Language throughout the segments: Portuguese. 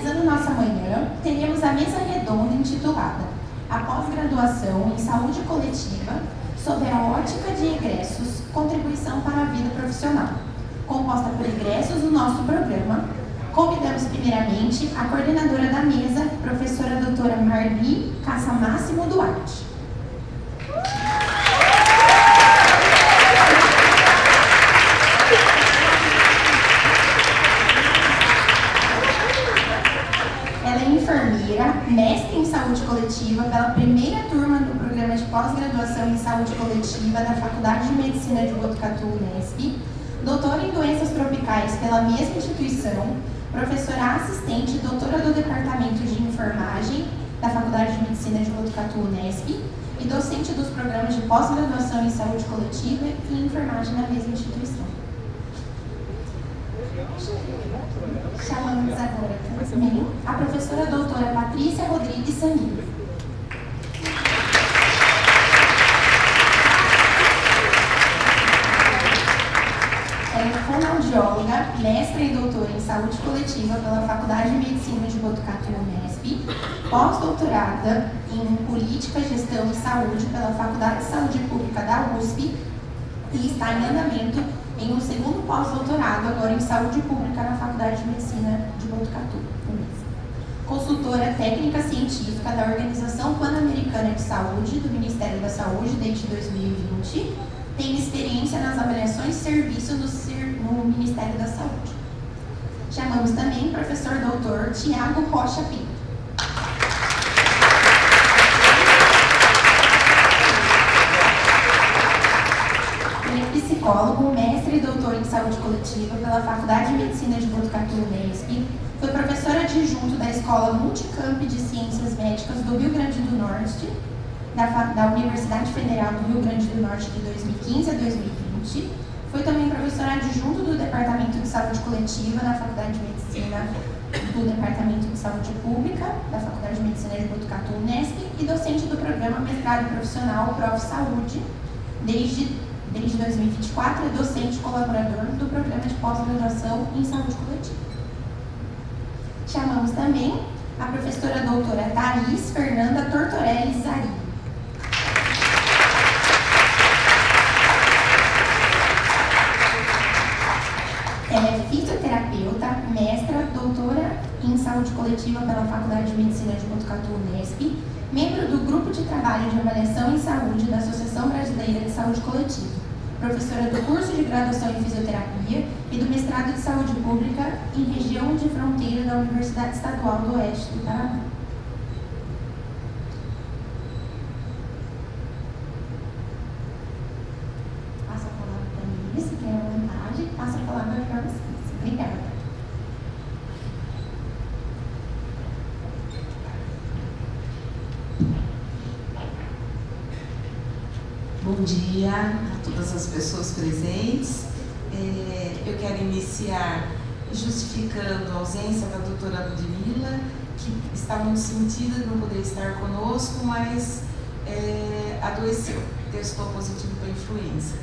finalizando nossa manhã, teremos a mesa redonda intitulada A Pós-Graduação em Saúde Coletiva, sob a ótica de egressos, contribuição para a vida profissional, composta por egressos do nosso programa. Convidamos primeiramente a coordenadora da mesa, professora doutora Marli Cassamáximo Duarte. Ela é enfermeira, mestre em saúde coletiva pela primeira turma do programa de pós-graduação em saúde coletiva da Faculdade de Medicina de Botucatu, Unesp, doutora em doenças tropicais pela mesma instituição, professora assistente, doutora do Departamento de Enfermagem da Faculdade de Medicina de Botucatu, Unesp, e docente dos programas de pós-graduação em saúde coletiva e enfermagem na mesma instituição. Chamamos agora também a professora doutora Patrícia Rodrigues Samir. Ela é fonoaudióloga, mestra e doutora em saúde coletiva pela Faculdade de Medicina de Botucatu, Unesp, pós-doutorada em política, gestão e saúde pela Faculdade de Saúde Pública da USP e está em andamento em um segundo pós-doutorado agora em saúde pública na Faculdade de Medicina de Botucatu, Unesp. Consultora técnica científica da Organização Pan-Americana de Saúde do Ministério da Saúde desde 2020, tem experiência nas avaliações de serviço no Ministério da Saúde. Chamamos também o professor doutor Tiago Rocha Pinto. Ele é psicólogo, mestre e doutor em saúde coletiva pela Faculdade de Medicina de Botucatu, Unesp, foi professor adjunto da Escola Multicamp de Ciências Médicas do Rio Grande do Norte, da Universidade Federal do Rio Grande do Norte de 2015 a 2020. Foi também professor adjunto do Departamento de Saúde Coletiva na Faculdade de Medicina do Departamento de Saúde Pública da Faculdade de Medicina de Botucatu, Unesp, e docente do programa Mestrado Profissional Prof. Saúde. Desde 2024 é docente colaborador do programa de pós-graduação em saúde coletiva. Chamamos também a professora doutora Thaís Fernanda Tortorelli Zari. Ela é fisioterapeuta, mestra, doutora em saúde coletiva pela Faculdade de Medicina de Botucatu, Unesp, membro do Grupo de Trabalho de Avaliação em Saúde da Associação Brasileira de Saúde Coletiva, professora do curso de graduação em fisioterapia e do mestrado de saúde pública em região de fronteira da Universidade Estadual do Oeste do Paraná. Passo a palavra para mim, se quer à vontade, passo a palavra para vocês. Obrigada. Bom dia a todas as pessoas presentes. Eu quero iniciar justificando a ausência da doutora Ludmila, que está muito sentida de não poder estar conosco, mas adoeceu, testou positivo para influenza.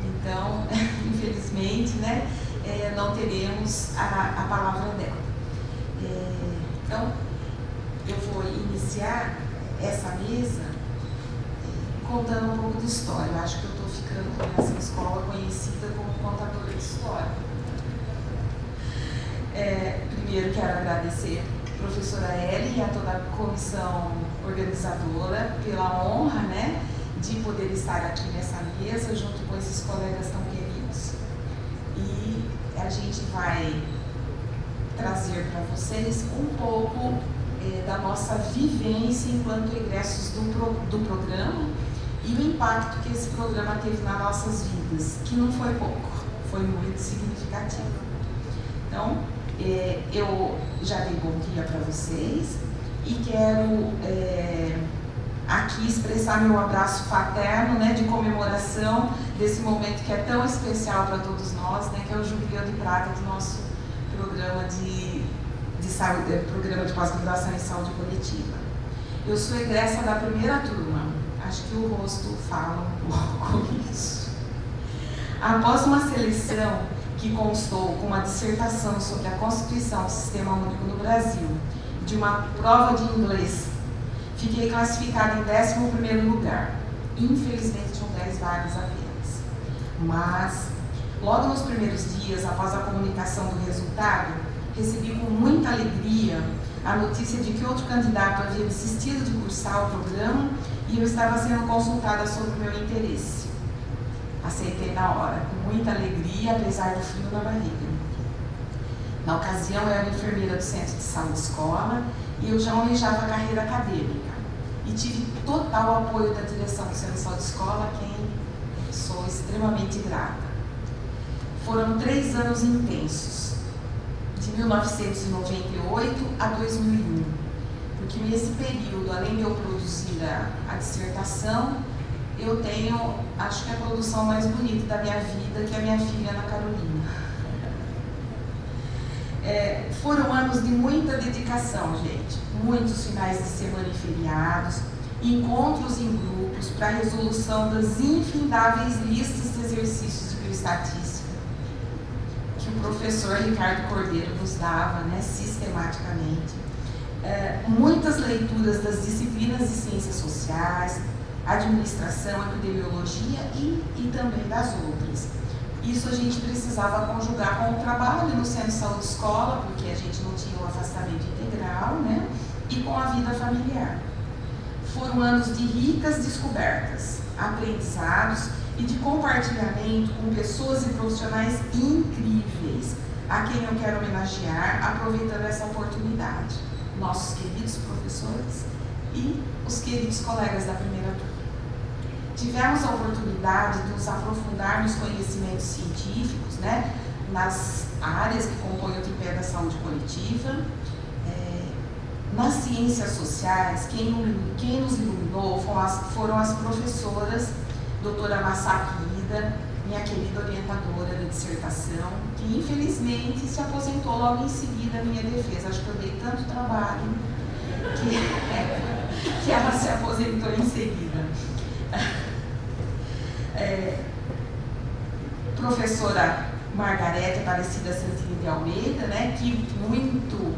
Então, infelizmente, não teremos a palavra dela. Então, eu vou iniciar essa mesa contando um pouco de história. Eu acho que eu estou ficando nessa escola conhecida como contadora de história. Primeiro quero agradecer a professora Eli e a toda a comissão organizadora pela honra, de poder estar aqui nessa mesa junto com esses colegas tão queridos. E a gente vai trazer para vocês um pouco da nossa vivência enquanto egressos do programa e o impacto que esse programa teve nas nossas vidas, que não foi pouco, foi muito significativo. Então, eu já dei bom dia para vocês e quero aqui expressar meu abraço fraterno, de comemoração desse momento que é tão especial para todos nós, que é o Jubileu de Prata do nosso programa de saúde, programa de pós-graduação em saúde coletiva. Eu sou egressa da primeira turma, acho que o rosto fala um pouco isso. Após uma seleção que constou com uma dissertação sobre a Constituição do Sistema Único no Brasil, de uma prova de inglês, fiquei classificada em 11º lugar. Infelizmente, tinham 10 vagas apenas. Mas, logo nos primeiros dias, após a comunicação do resultado, recebi com muita alegria a notícia de que outro candidato havia desistido de cursar o programa e eu estava sendo consultada sobre o meu interesse. Aceitei na hora, com muita alegria, apesar do frio na barriga. Na ocasião, eu era enfermeira do Centro de Saúde Escola e eu já almejava a carreira acadêmica. E tive total apoio da direção do Centro de Saúde Escola, a quem sou extremamente grata. Foram 3 anos intensos, de 1998 a 2001, porque nesse período, além de eu produzir a dissertação, eu tenho, acho que a produção mais bonita da minha vida, que é a minha filha, Ana Carolina. Foram anos de muita dedicação, gente. Muitos finais de semana e feriados, encontros em grupos para a resolução das infindáveis listas de exercícios de bioestatística que o professor Ricardo Cordeiro nos dava, né, sistematicamente. Muitas leituras das disciplinas de ciências sociais, administração, epidemiologia e também das outras. Isso a gente precisava conjugar com o trabalho no Centro de Saúde Escola, porque a gente não tinha um afastamento integral, né? E com a vida familiar. Foram anos de ricas descobertas, aprendizados e de compartilhamento com pessoas e profissionais incríveis, a quem eu quero homenagear, aproveitando essa oportunidade. Nossos queridos professores e os queridos colegas da primeira turma. Tivemos a oportunidade de nos aprofundar nos conhecimentos científicos, né, nas áreas que compõem o tripé da saúde coletiva. Nas ciências sociais, quem nos iluminou foram as professoras, doutora Masaki Ida, minha querida orientadora da dissertação, que infelizmente se aposentou logo em seguida à minha defesa. Acho que eu dei tanto trabalho que ela se aposentou em seguida. Professora Margarete Aparecida Santini de Almeida, né, que muito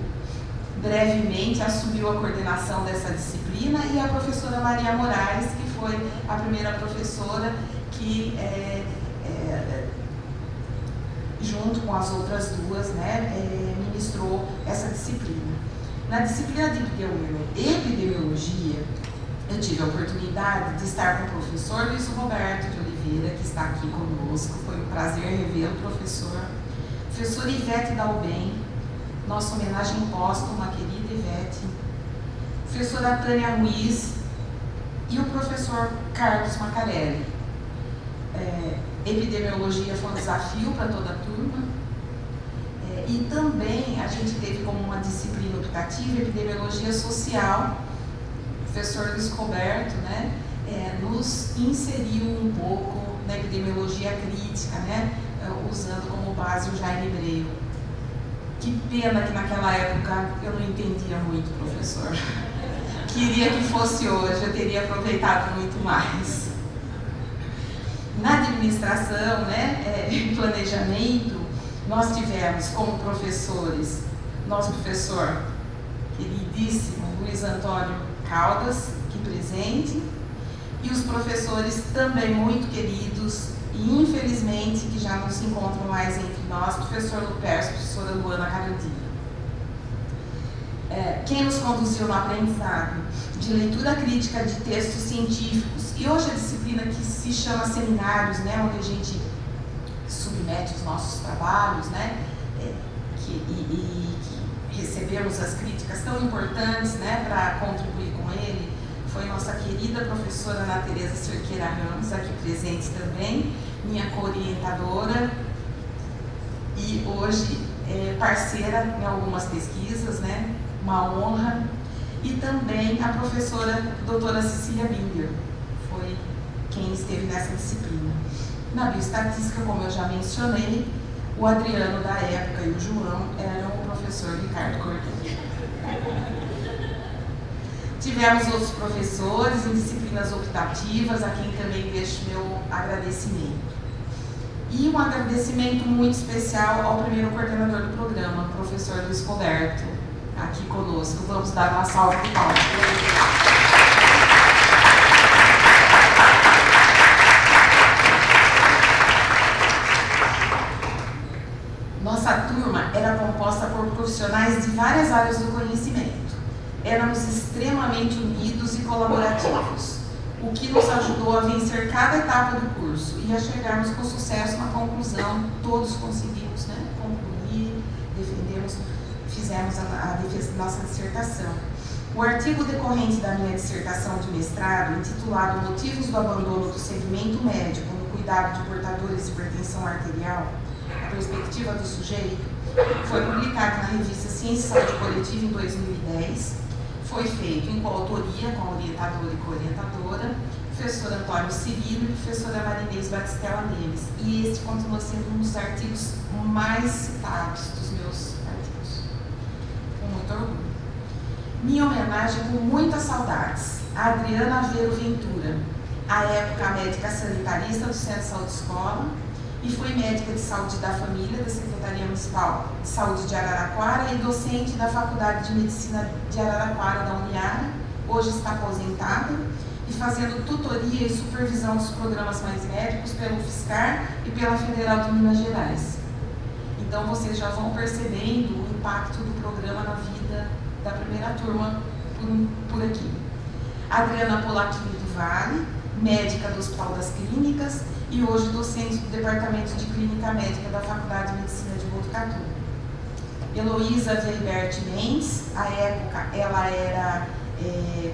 brevemente assumiu a coordenação dessa disciplina, e a professora Maria Moraes, que foi a primeira professora que, junto com as outras duas, né, ministrou essa disciplina. Na disciplina de epidemiologia, eu tive a oportunidade de estar com o professor Luiz Roberto de Oliveira, que está aqui conosco. Foi um prazer revê-lo, professor. Professora Ivete Dalben, nossa homenagem póstuma, querida Ivete. Professora Tânia Ruiz e o professor Carlos Macarelli. Epidemiologia foi um desafio para toda a turma. E também a gente teve como uma disciplina optativa epidemiologia social. O professor Luiz Roberto, né, nos inseriu um pouco na epidemiologia crítica, né, usando como base o Jaime Breu. Que pena que naquela época eu não entendia muito, professor. Queria que fosse hoje, eu teria aproveitado muito mais. Na administração, né, em planejamento, nós tivemos como professores nosso professor queridíssimo Luiz Antônio Caldas, aqui presente, e os professores também muito queridos e infelizmente que já não se encontram mais entre nós, professor Lupercio, professora Luana Carandina. Quem nos conduziu no aprendizado de leitura crítica de textos científicos, e hoje a disciplina que se chama seminários, né, onde a gente submete os nossos trabalhos, né, que recebemos as críticas tão importantes, né, para contribuir com ele, foi nossa querida professora Ana Tereza Cerqueira Ramos, aqui presente também, minha co-orientadora e hoje parceira em algumas pesquisas, né, uma honra, e também a professora doutora Cecília Binder, foi quem esteve nessa disciplina. Na bioestatística, como eu já mencionei, o Adriano da época e o João eram o professor Ricardo Cordeiro. Tivemos outros professores em disciplinas optativas, a quem também deixo meu agradecimento. E um agradecimento muito especial ao primeiro coordenador do programa, o professor Luiz Roberto, aqui conosco. Vamos dar uma salva de palmas. Nossa turma era composta por profissionais de várias áreas do conhecimento. Éramos extremamente unidos e colaborativos, o que nos ajudou a vencer cada etapa do curso e a chegarmos com sucesso na conclusão. Todos conseguimos, né, concluir, defendemos, fizemos a defesa da nossa dissertação. O artigo decorrente da minha dissertação de mestrado, intitulado Motivos do Abandono do Segmento Médico no Cuidado de Portadores de Hipertensão Arterial, a Perspectiva do Sujeito, foi publicado na revista Ciência e Saúde Coletiva em 2010. Foi feito em coautoria com a orientadora e co-orientadora, professor Antônio Cirilo e professora Marinês Batistella Neves. E este continua sendo um dos artigos mais citados dos meus artigos. Com muito orgulho. Minha homenagem com muitas saudades a Adriana Aveiro Ventura, à época médica sanitarista do Centro de Saúde Escola, e fui médica de saúde da família da Secretaria Municipal de Saúde de Araraquara e docente da Faculdade de Medicina de Araraquara da Uniara. Hoje está aposentada e fazendo tutoria e supervisão dos programas Mais Médicos pelo UFSCar e pela Federal de Minas Gerais. Então vocês já vão percebendo o impacto do programa na vida da primeira turma por aqui. Adriana Polacchini do Vale, médica do Hospital das Clínicas, e hoje docente do Departamento de Clínica Médica da Faculdade de Medicina de Botucatu. Heloísa Veibert Mendes, à época ela era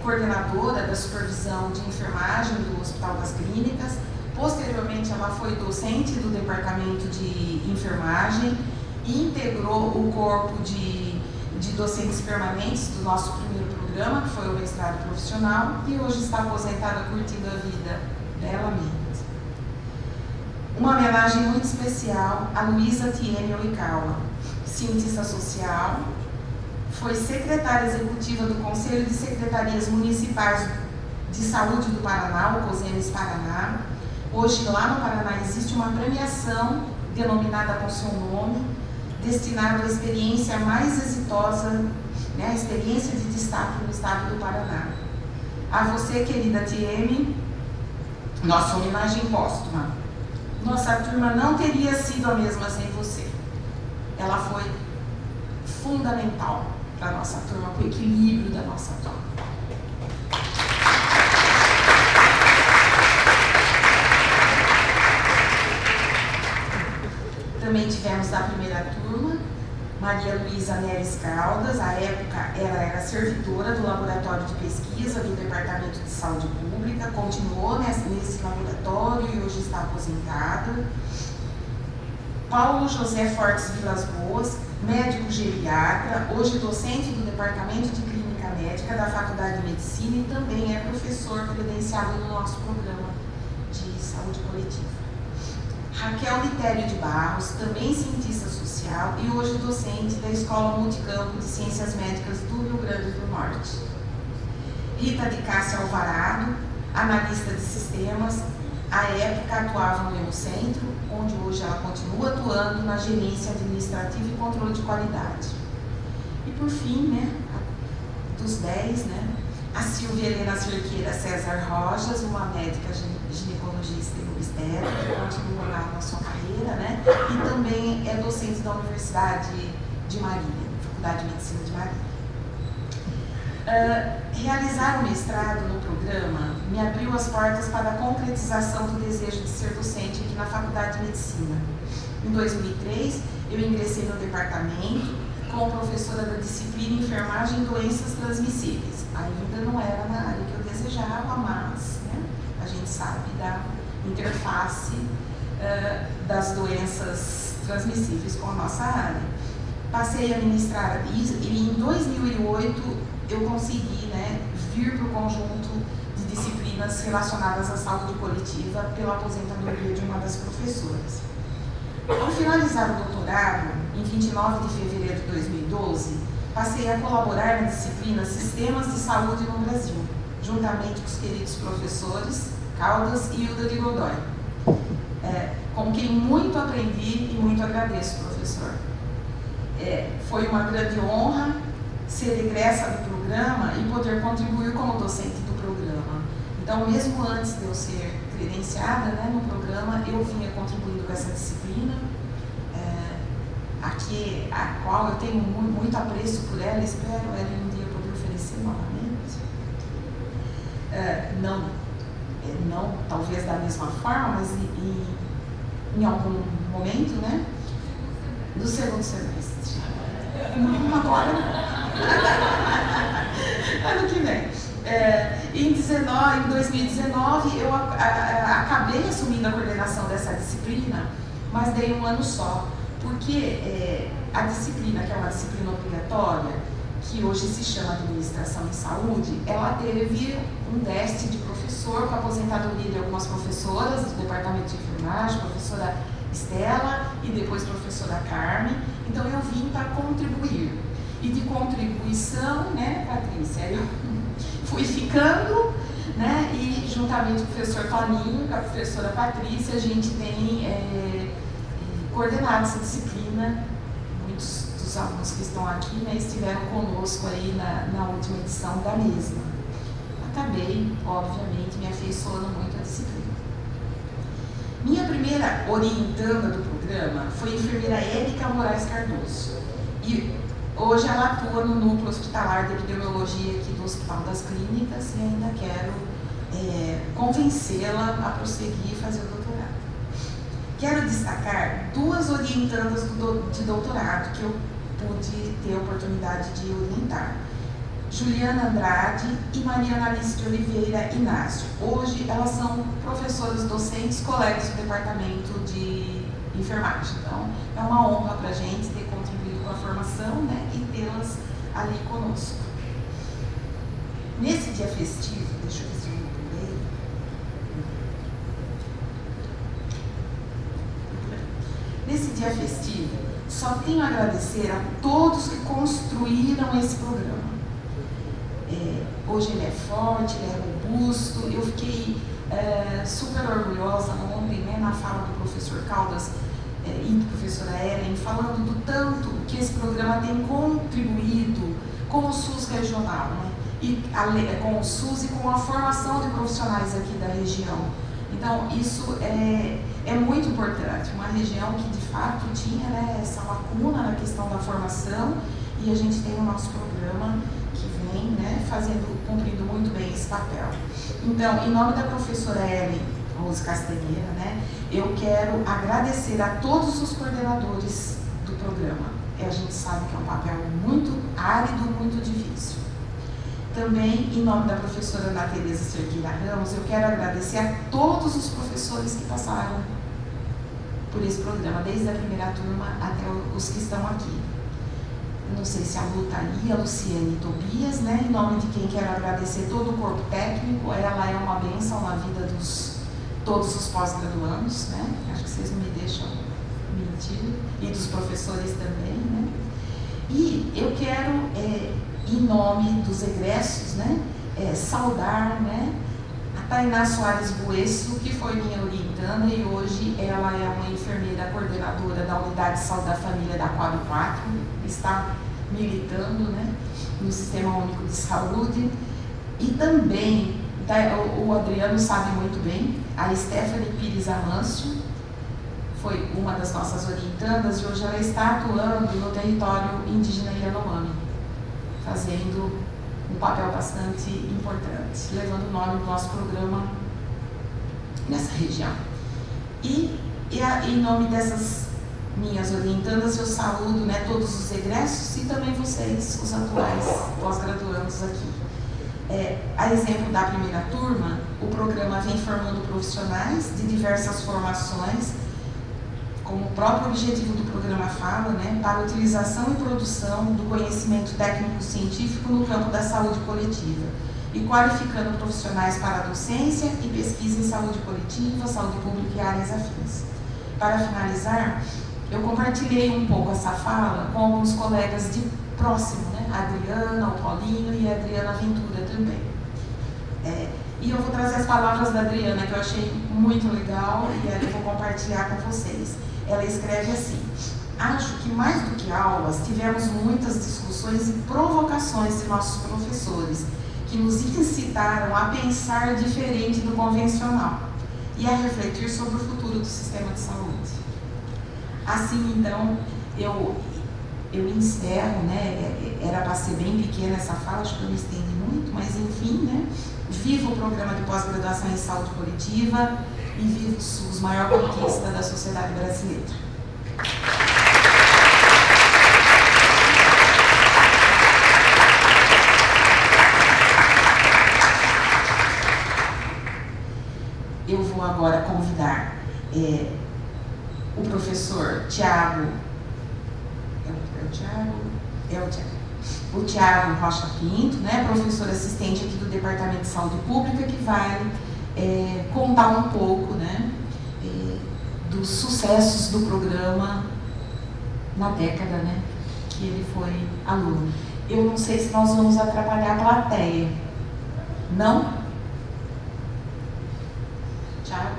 coordenadora da supervisão de enfermagem do Hospital das Clínicas. Posteriormente ela foi docente do Departamento de Enfermagem e integrou o corpo de docentes permanentes do nosso primeiro programa, que foi o mestrado profissional, e hoje está aposentada curtindo a vida belamente. Uma homenagem muito especial a Luísa Tiene Oikawa, cientista social, foi secretária executiva do Conselho de Secretarias Municipais de Saúde do Paraná, o COSEMES Paraná. Hoje, lá no Paraná, existe uma premiação denominada com seu nome, destinada à experiência mais exitosa, né, a experiência de destaque no estado do Paraná. A você, querida Tiene, nossa homenagem póstuma. Nossa turma não teria sido a mesma sem você. Ela foi fundamental para a nossa turma, para o equilíbrio da nossa turma. Também tivemos da primeira turma, Maria Luísa Neres Caldas. À época, ela era servidora do Laboratório de Pesquisa do Departamento de Saúde Pública, continuou nesse laboratório e hoje está aposentada. Paulo José Fortes Vilas Boas, médico geriatra, hoje docente do Departamento de Clínica Médica da Faculdade de Medicina e também é professor credenciado no nosso programa de saúde coletiva. Raquel Litério de Barros, também cientista social e hoje docente da Escola Multicampo de Ciências Médicas do Rio Grande do Norte. Rita de Cássia Alvarado, analista de sistemas, à época atuava no Hemocentro, onde hoje ela continua atuando na gerência administrativa e controle de qualidade. E por fim, né, dos 10, né, a Silvia Helena Cerqueira César Rojas, uma médica ginecologista e obstetra, que continua na sua carreira, né, e também é docente da Universidade de Marília, Faculdade de Medicina de Marília. Realizar o mestrado no programa me abriu as portas para a concretização do desejo de ser docente aqui na Faculdade de Medicina. Em 2003, eu ingressei no departamento como professora da disciplina Enfermagem e Doenças Transmissíveis. Ainda não era na área que eu desejava, mas, né, a gente sabe da interface das doenças transmissíveis com a nossa área. Passei a ministrar isso e em 2008 eu consegui, né, vir para o conjunto de disciplinas relacionadas à saúde coletiva pela aposentadoria de uma das professoras. Ao finalizar o doutorado, em 29 de fevereiro de 2012, passei a colaborar na disciplina Sistemas de Saúde no Brasil, juntamente com os queridos professores Caldas e Hilda de Godoy. com quem muito aprendi e muito agradeço, professor. Foi uma grande honra ser egressa do programa e poder contribuir como docente do programa. Então, mesmo antes de eu ser credenciada, né, no programa, eu vinha contribuindo com essa disciplina, aqui, a qual eu tenho muito apreço por ela, espero ela um dia poder oferecer novamente. Não talvez da mesma forma, mas em algum momento, né? Do segundo semestre. Não agora. Ano que vem. Em 2019, eu acabei assumindo a coordenação dessa disciplina, mas dei um ano só, porque a disciplina, que é uma disciplina obrigatória, que hoje se chama Administração em Saúde, ela teve um déficit de professor, com a aposentadoria de algumas professoras do departamento de enfermagem, professora Estela e depois professora Carmen. Então eu vim para contribuir. E de contribuição, né, Patrícia, eu fui ficando, né, e juntamente com o professor Toninho, com a professora Patrícia, a gente tem coordenado essa disciplina. Muitos dos alunos que estão aqui, né, estiveram conosco aí na última edição da mesma. Acabei, obviamente, me afeiçoando muito à disciplina. Minha primeira orientanda do programa foi a enfermeira Érica Moraes Cardoso. E hoje ela atua no núcleo hospitalar de epidemiologia aqui do Hospital das Clínicas e ainda quero convencê-la a prosseguir e fazer o doutorado. Quero destacar duas orientandas de doutorado que eu pude ter a oportunidade de orientar. Juliana Andrade e Mariana Alice de Oliveira Inácio. Hoje elas são professoras docentes, colegas do departamento de enfermagem. Então é uma honra para a gente ter contribuído com a formação, né, e tê-las ali conosco. Nesse dia festivo, deixa eu ver se eu pulei. Nesse dia festivo, só tenho a agradecer a todos que construíram esse programa. Hoje ele é forte, ele é robusto. Eu fiquei super orgulhosa ontem, né, na fala do professor Caldas e do professora Ellen, falando do tanto que esse programa tem contribuído com o SUS regional, né, e com o SUS e com a formação de profissionais aqui da região. Então, isso é muito importante. Uma região que, de fato, tinha, né, essa lacuna na questão da formação, e a gente tem o nosso programa que vem, né, cumprindo muito bem esse papel. Então, em nome da professora Ellen Rose Castanheira, né, eu quero agradecer a todos os coordenadores do programa. A gente sabe que é um papel muito árido, muito difícil. Também, em nome da professora Ana Tereza Cerqueira Ramos, eu quero agradecer a todos os professores que passaram por esse programa, desde a primeira turma até os que estão aqui. Não sei se a Lu está ali, a Luciane e Tobias, né? Em nome de quem quero agradecer todo o corpo técnico, ela é uma bênção na vida todos os pós-graduandos, né? Acho que vocês não me deixam mentir, e dos professores também, né? E eu quero, em nome dos egressos, né, saudar, né, a Tainá Soares Buesso, que foi minha orientanda e hoje ela é uma enfermeira coordenadora da Unidade de Saúde da Família da Quadro 4, está militando, né, no Sistema Único de Saúde. E também, o Adriano sabe muito bem, a Stephanie Pires Amâncio foi uma das nossas orientandas e hoje ela está atuando no território indígena Yanomami, fazendo um papel bastante importante, levando o nome do nosso programa nessa região. E em nome dessas minhas orientandas, eu saúdo, né, todos os egressos e também vocês, os atuais pós-graduandos aqui. A exemplo da primeira turma, o programa vem formando profissionais de diversas formações, como o próprio objetivo do programa fala, né, para a utilização e produção do conhecimento técnico-científico no campo da saúde coletiva e qualificando profissionais para a docência e pesquisa em saúde coletiva, saúde pública e áreas afins. Para finalizar, eu compartilhei um pouco essa fala com alguns colegas de próximo, né, a Adriana, o Paulinho e a Adriana Ventura também. E eu vou trazer as palavras da Adriana, que eu achei muito legal, e aí eu vou compartilhar com vocês. Ela escreve assim: acho que mais do que aulas, tivemos muitas discussões e provocações de nossos professores, que nos incitaram a pensar diferente do convencional e a refletir sobre o futuro do sistema de saúde. Assim, então, eu encerro, né? Era para ser bem pequena essa fala, acho que eu me estendi muito, mas enfim, né? Vivo o programa de pós-graduação em saúde coletiva e vivo o SUS, maior conquista da sociedade brasileira. Eu vou agora convidar o professor Tiago, o Tiago Rocha Pinto, né, professor assistente aqui do Departamento de Saúde Pública, que vai contar um pouco, né, dos sucessos do programa na década, né, que ele foi aluno. Eu não sei se nós vamos atrapalhar a plateia. Não? Tiago?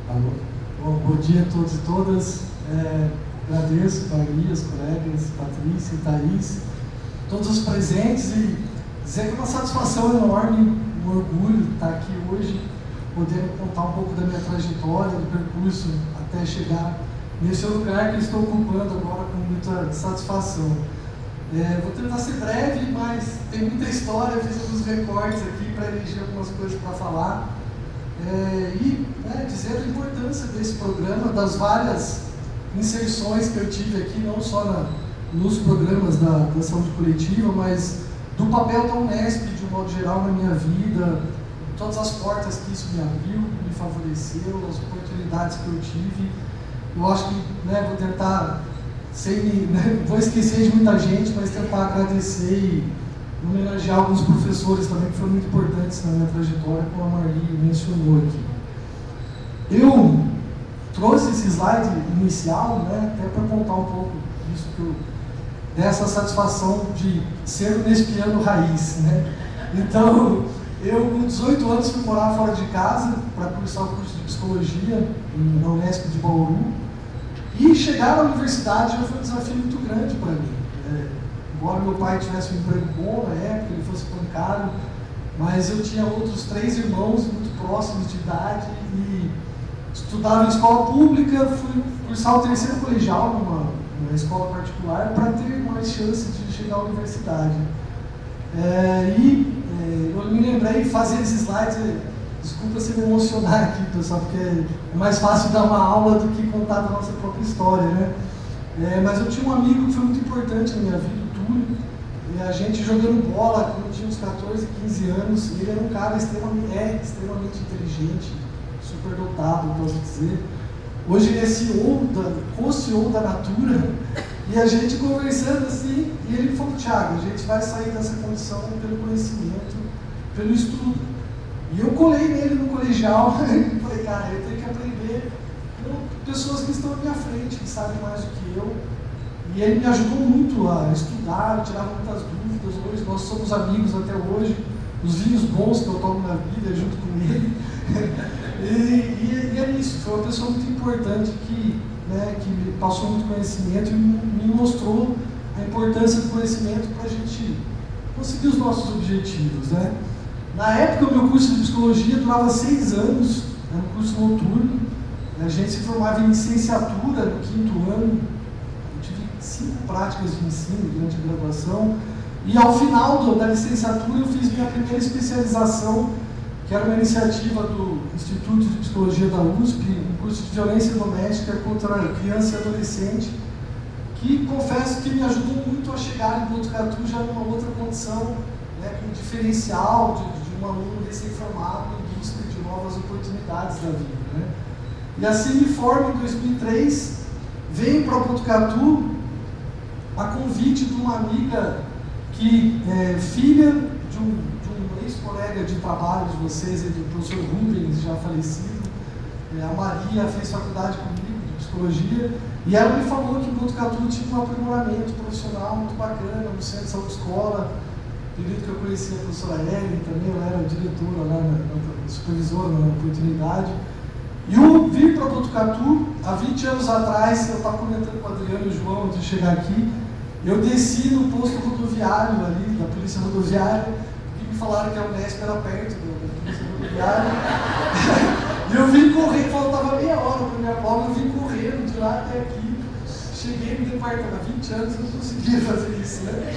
Alô. Bom dia a todos e todas. Agradeço, Maria, os colegas, Patrícia, Thaís, todos os presentes, e dizer que é uma satisfação enorme, um orgulho estar aqui hoje, podendo contar um pouco da minha trajetória, do percurso até chegar nesse lugar que estou ocupando agora com muita satisfação. Vou tentar ser breve, mas tem muita história, fiz alguns recortes aqui para eleger algumas coisas para falar. Dizer a importância desse programa, das várias inserções que eu tive aqui, não só nos programas da saúde coletiva, mas do papel da Unesp, de um modo geral, na minha vida, todas as portas que isso me abriu, me favoreceu, as oportunidades que eu tive. Eu acho que vou tentar, vou esquecer de muita gente, mas tentar agradecer e homenagear alguns professores também que foram muito importantes na minha trajetória, como a Marli mencionou aqui. Eu trouxe esse slide inicial, até para contar um pouco disso dessa satisfação de ser um unespiano raiz, Então, eu com 18 anos fui morar fora de casa para cursar o curso de psicologia na Unesp de Bauru, e chegar à universidade já foi um desafio muito grande para mim. Embora meu pai tivesse um emprego bom na época, ele fosse bancário, mas eu tinha outros 3 irmãos muito próximos de idade e estudava em escola pública, fui cursar o 3º colegial numa escola particular para ter mais chance de chegar à universidade. Eu me lembrei de fazer esses slides, desculpa se me emocionar aqui, pessoal, porque é mais fácil dar uma aula do que contar da nossa própria história, mas eu tinha um amigo que foi muito importante na minha vida, o Túlio, e a gente jogando bola quando eu tinha uns 14, 15 anos, ele era um cara extremamente inteligente, superdotado, posso dizer. Hoje ele é co-CEO da Natura, e a gente conversando assim, e ele falou: Thiago, a gente vai sair dessa condição pelo conhecimento, pelo estudo. E eu colei nele no colegial e falei: cara, eu tenho que aprender com pessoas que estão à minha frente, que sabem mais do que eu. E ele me ajudou muito a estudar, tirar muitas dúvidas. Hoje nós somos amigos até hoje, os vinhos bons que eu tomo na vida junto com ele. E é isso, foi uma pessoa muito importante que me passou muito conhecimento e me mostrou a importância do conhecimento para a gente conseguir os nossos objetivos, Na época, o meu curso de psicologia durava 6 anos, era um curso noturno, a gente se formava em licenciatura no 5º ano, eu tive 5 práticas de ensino durante a graduação, e ao final da licenciatura eu fiz minha primeira especialização, que era uma iniciativa do Instituto de Psicologia da USP, um curso de violência doméstica contra criança e adolescente, que confesso que me ajudou muito a chegar em Botucatu já numa outra condição, com um diferencial de um aluno recém-formado em busca de novas oportunidades da vida. E assim me formo em 2003, venho para Botucatu a convite de uma amiga que é filha de um ex-colega de trabalho de vocês, do professor Rubens, já falecido. A Maria fez faculdade comigo de psicologia, e ela me falou que em Botucatu tinha um aprimoramento profissional muito bacana, no centro de saúde escola, período que eu conheci a professora Ellen também, ela era diretora lá, supervisora na oportunidade. E eu vim para Botucatu, há 20 anos atrás, eu estava comentando com o Adriano e o João antes de chegar aqui, eu desci no posto rodoviário ali, da polícia rodoviária, e me falaram que a Unesp era perto da polícia rodoviária. E eu vim correndo, faltava meia hora para minha prova, eu vim correndo de lá até aqui. Cheguei no departamento, há 20 anos eu não conseguia fazer isso, né?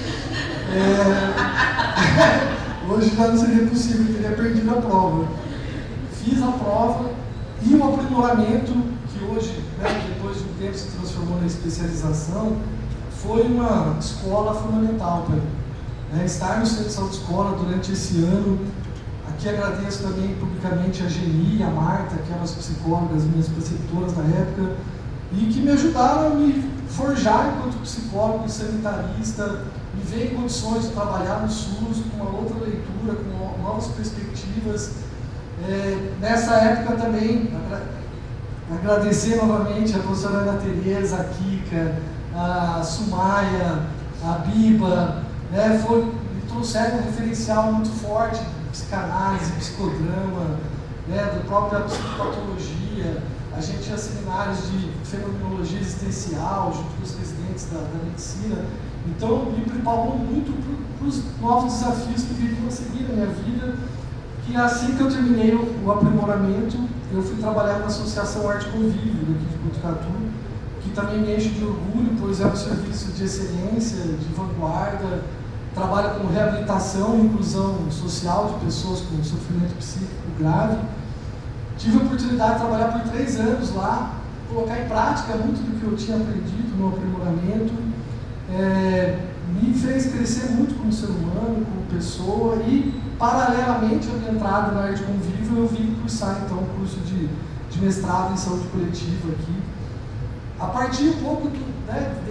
Hoje já não seria possível, eu teria perdido a prova. Fiz a prova e um aprimoramento que hoje, né, depois de um tempo, se transformou na especialização, foi uma escola fundamental para mim. Estar no Centro de Saúde Escola durante esse ano, aqui agradeço também publicamente a Geni e a Marta, que eram as psicólogas, minhas preceptoras na época, e que me ajudaram a me forjar enquanto psicólogo e sanitarista, me ver em condições de trabalhar no SUS com uma outra leitura, com novas perspectivas. Nessa época também, agradecer novamente a professora Ana Tereza, a Kika, a Sumaia, a Biba, me trouxeram um referencial muito forte de psicanálise, psicodrama, da própria psicopatologia. A gente tinha seminários de fenomenologia existencial junto com os residentes da medicina. Então, me preparou muito para os novos desafios que viriam a seguir na minha vida. Que assim que eu terminei o aprimoramento, eu fui trabalhar na Associação Arte Convívio daqui de Botucatu, que também me enche de orgulho, pois é um serviço de excelência, de vanguarda, trabalha com reabilitação e inclusão social de pessoas com sofrimento psíquico grave. Tive a oportunidade de trabalhar por 3 anos lá, colocar em prática muito do que eu tinha aprendido no aprimoramento. Me fez crescer muito como ser humano, como pessoa, e paralelamente à minha entrada na Arte Convívio, eu vim cursar então um curso de mestrado em saúde coletiva aqui. A partir um pouco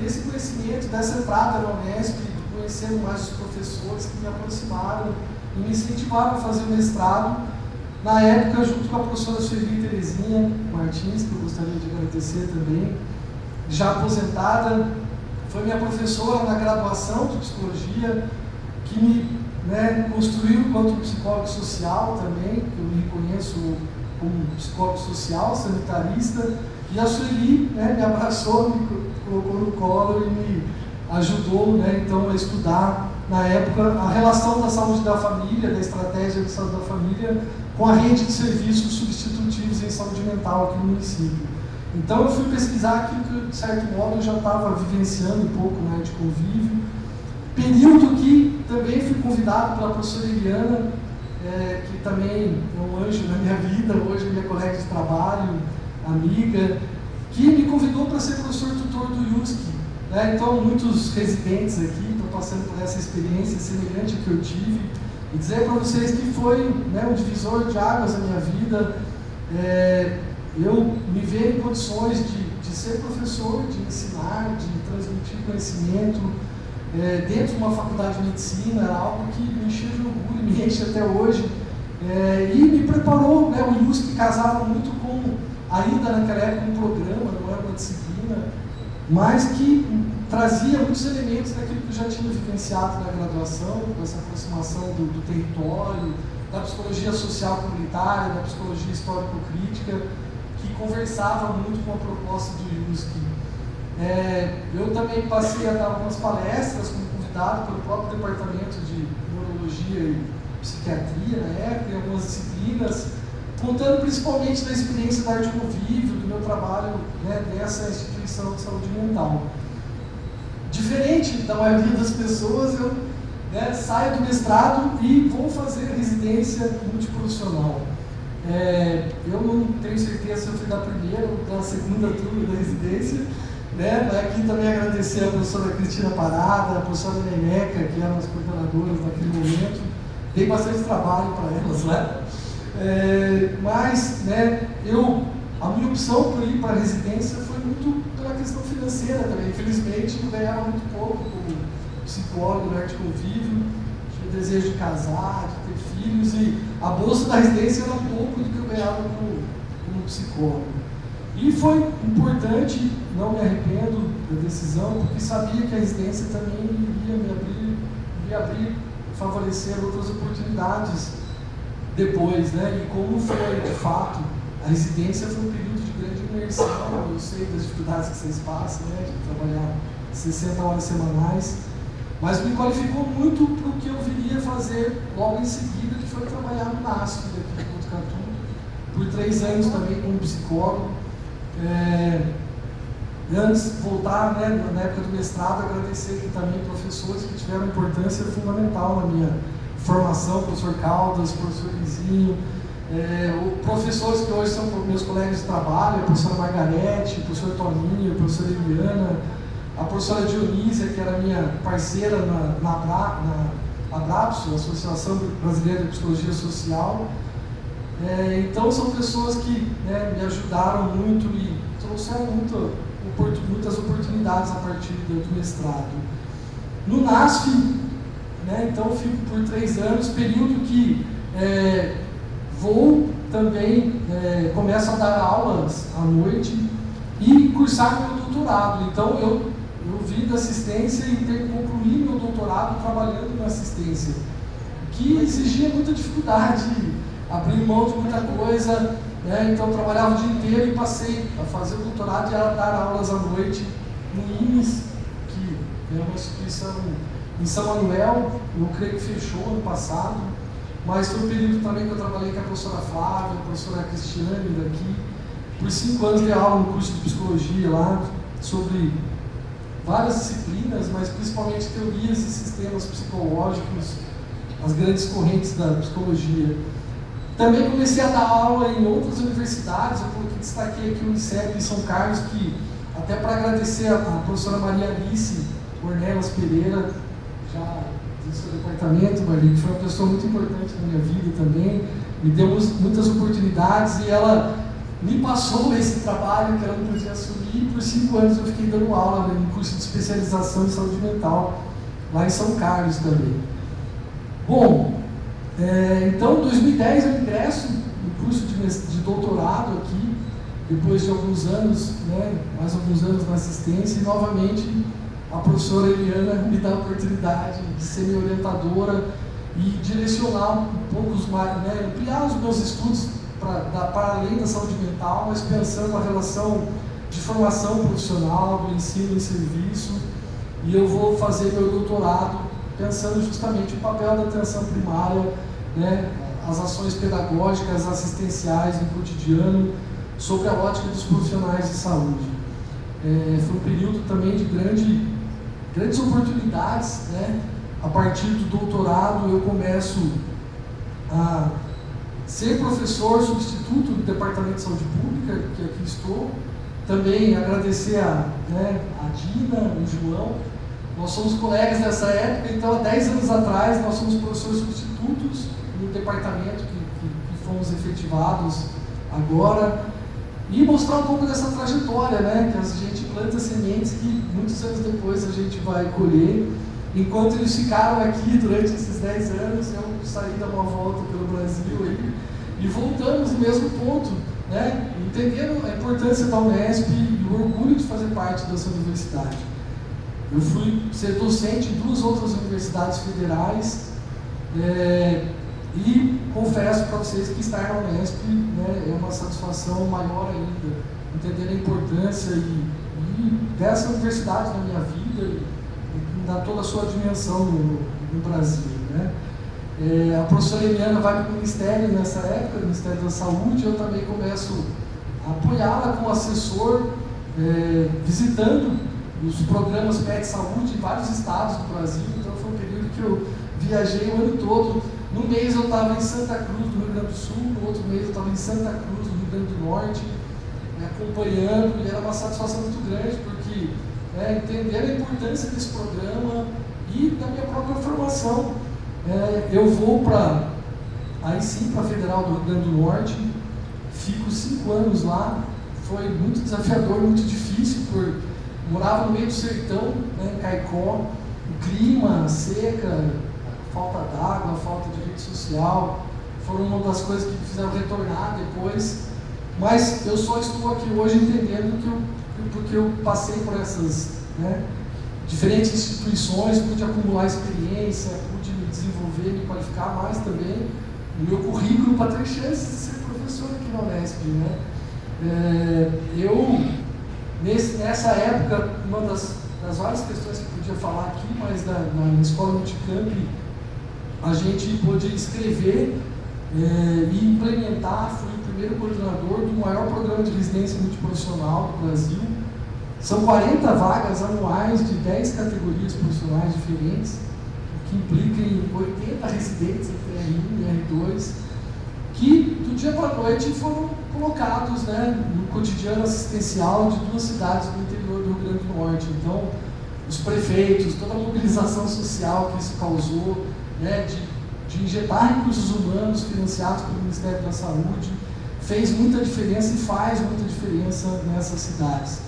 desse conhecimento, dessa entrada na Unesp, conhecendo mais os professores que me aproximaram e me incentivaram a fazer o mestrado, na época, junto com a professora Sueli Terezinha Martins, que eu gostaria de agradecer também, já aposentada, foi minha professora na graduação de psicologia, que me construiu enquanto psicólogo social também, que eu me reconheço como psicólogo social, sanitarista, e a Sueli me abraçou, me colocou no colo e me ajudou então a estudar, na época, a relação da saúde da família, da estratégia de saúde da família, com a rede de serviços substitutivos em saúde mental aqui no município. Então eu fui pesquisar aquilo que, de certo modo, eu já estava vivenciando um pouco na Arte Convívio. Período que também fui convidado pela professora Eliana, que também é um anjo na minha vida, hoje minha colega de trabalho, amiga, que me convidou para ser professor tutor do IUSC. Então, muitos residentes aqui estão passando por essa experiência semelhante que eu tive. E dizer para vocês que foi um divisor de águas na minha vida. Eu me ver em condições de ser professor, de ensinar, de transmitir conhecimento dentro de uma faculdade de medicina, era algo que me encheu de orgulho, me enche até hoje. E me preparou, o IUSC casava muito com, ainda naquela época, um programa, não era uma disciplina, mas que trazia muitos elementos daquilo que eu já tinha vivenciado na graduação, com essa aproximação do território, da psicologia social comunitária, da psicologia histórico-crítica, que conversava muito com a proposta do IUSC. Eu também passei a dar algumas palestras como convidado pelo próprio departamento de neurologia e psiquiatria na época, em algumas disciplinas, contando principalmente da experiência da Arte Convívio, do meu trabalho nessa instituição de saúde mental. Diferente da maioria das pessoas, eu saio do mestrado e vou fazer residência multiprofissional. Eu não tenho certeza se eu fui da primeira ou da segunda turma da residência. Aqui também agradecer a professora Cristina Parada, a professora Neneca, que eram as coordenadoras naquele momento. Dei bastante trabalho para elas lá. Mas a minha opção por ir para a residência foi muito pela questão financeira também. Infelizmente, eu ganhava muito pouco como psicólogo na Arte Convívio, tinha o desejo de casar, de ter filhos, e a bolsa da residência era pouco do que eu ganhava como psicólogo. E foi importante, não me arrependo da decisão, porque sabia que a residência também iria me abrir favorecer outras oportunidades depois, né? E como foi, de fato, a residência foi um período de grande imersão. Eu sei das dificuldades que vocês passam, né? De trabalhar 60 horas semanais, mas me qualificou muito para o que eu viria fazer logo em seguida, que foi trabalhar no NASF aqui em Botucatu, por 3 anos também como psicólogo. Antes de voltar, né, na época do mestrado, agradecer aqui também professores que tiveram importância fundamental na minha formação, professor Caldas, professor Lizinho, professores que hoje são meus colegas de trabalho, a professora Margarete, o professor Toninho, a professora Eliana, a professora Dionísia, que era minha parceira na ABRAPSO, Associação Brasileira de Psicologia Social. Então são pessoas que, né, me ajudaram muito e trouxeram muitas oportunidades a partir do mestrado. No NASF, né, então eu fico por 3 anos, período que vou também, começo a dar aulas à noite e cursar meu doutorado. Então eu vim da assistência e tenho que concluir meu doutorado trabalhando na assistência, que exigia muita dificuldade, abrir mão de muita coisa, né? Então eu trabalhava o dia inteiro e passei a fazer o doutorado e a dar aulas à noite no IMES, que é uma instituição em São Manuel. Eu creio que fechou ano passado, mas foi um período também que eu trabalhei com a professora Flávia, a professora Cristiane daqui. Por 5 anos dei aula no curso de psicologia lá, sobre várias disciplinas, mas principalmente teorias e sistemas psicológicos, as grandes correntes da psicologia. Também comecei a dar aula em outras universidades. Eu destaquei aqui o INSEP em São Carlos, que até para agradecer a professora Maria Alice Ornelas Pereira, já do seu departamento, Marli, que foi uma pessoa muito importante na minha vida também, me deu muitas oportunidades e ela me passou esse trabalho que ela não podia assumir, e por 5 anos eu fiquei dando aula, né, em curso de especialização em saúde mental, lá em São Carlos também. Bom, então em 2010 eu ingresso no curso de doutorado aqui, depois de alguns anos, né, mais alguns anos na assistência, e novamente a professora Eliana me dá a oportunidade de ser minha orientadora e direcionar um pouco, né, ampliar os meus estudos para além da saúde mental, mas pensando na relação de formação profissional, do ensino e serviço, e eu vou fazer meu doutorado pensando justamente o papel da atenção primária, né, as ações pedagógicas, assistenciais no cotidiano, sobre a ótica dos profissionais de saúde. Foi um período também de grandes oportunidades, né? A partir do doutorado eu começo a ser professor substituto do Departamento de Saúde Pública, que aqui estou. Também agradecer a Dina, o João. Nós somos colegas nessa época, então há 10 anos atrás nós somos professores substitutos no departamento que fomos efetivados agora. E mostrar um pouco dessa trajetória, né? Que a gente planta sementes que muitos anos depois a gente vai colher. Enquanto eles ficaram aqui durante esses 10 anos, eu saí dar uma volta pelo Brasil aí, e voltamos no mesmo ponto, né? Entendendo a importância da Unesp e o orgulho de fazer parte dessa universidade. Eu fui ser docente em 2 outras universidades federais, e confesso para vocês que estar na Unesp, né, é uma satisfação maior ainda, entender a importância e dessa universidade na minha vida e dar toda a sua dimensão no Brasil, né. A professora Eliana vai para o Ministério nessa época, o Ministério da Saúde. Eu também começo a apoiá-la como assessor, visitando os programas PET Saúde em vários estados do Brasil. Então foi um período que eu viajei o ano todo. Num mês eu estava em Santa Cruz, no Rio Grande do Sul, no outro mês eu estava em Santa Cruz, no Rio Grande do Norte, acompanhando, e era uma satisfação muito grande, porque entender a importância desse programa e da minha própria formação. Eu vou aí sim para a Federal do Rio Grande do Norte, fico 5 anos lá, foi muito desafiador, muito difícil, morava no meio do sertão, né, em Caicó, o clima, seca, falta d'água, falta de rede social, foram uma das coisas que me fizeram retornar depois, mas eu só estou aqui hoje entendendo porque eu passei por essas, né, diferentes instituições, pude acumular experiência, pude desenvolver, me qualificar mais também o meu currículo para ter chance de ser professor aqui na Unesp, né? Nessa época, uma das várias questões que eu podia falar aqui, mas na escola Multicamp, a gente pôde escrever e implementar, fui o primeiro coordenador do maior programa de residência multiprofissional do Brasil. São 40 vagas anuais de 10 categorias profissionais diferentes, o que implica em 80 residentes entre R1 e R2, que do dia para a noite foram colocados, né, no cotidiano assistencial de 2 cidades do interior do Rio Grande do Norte. Então, os prefeitos, toda a mobilização social que isso causou, né, de injetar recursos humanos financiados pelo Ministério da Saúde, fez muita diferença e faz muita diferença nessas cidades.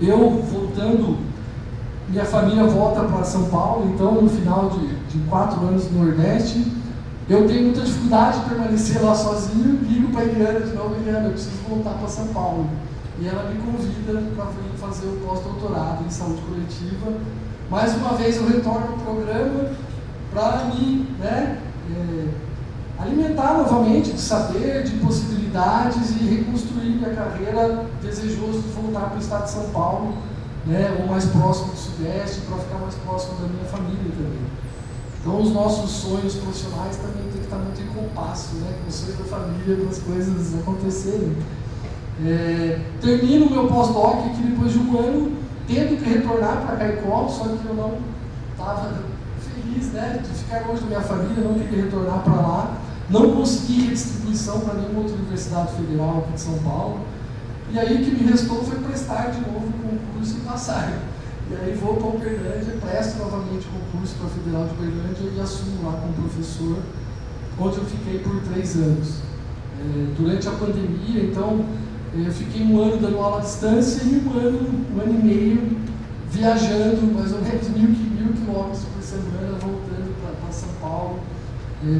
Eu, voltando, minha família volta para São Paulo, então no final de 4 anos no Nordeste, eu tenho muita dificuldade de permanecer lá sozinho, ligo para a Eliana de novo, Eliana, eu preciso voltar para São Paulo. E ela me convida para fazer o pós-doutorado em saúde coletiva. Mais uma vez eu retorno ao programa para me alimentar novamente de saber, de possibilidades e reconstruir minha carreira, desejoso de voltar para o estado de São Paulo, né, ou mais próximo do Sudeste, para ficar mais próximo da minha família também. Então os nossos sonhos profissionais também têm que estar muito em compasso, né, com o sonho da família, para as coisas acontecerem. Termino o meu pós-doc aqui depois de um ano, tendo que retornar para Caicó, só que eu não estava feliz, né, de ficar longe da minha família, não queria retornar para lá, não consegui redistribuição para nenhuma outra universidade federal aqui de São Paulo, e aí o que me restou foi prestar de novo o concurso e passar. E aí vou para Uberlândia, presto novamente o concurso para a Federal de Uberlândia e assumo lá como professor, onde eu fiquei por 3 anos. Durante a pandemia, então, eu fiquei 1 ano dando aula à distância e 1 ano e meio viajando mais ou menos 1.000 quilômetros por semana, voltando para São Paulo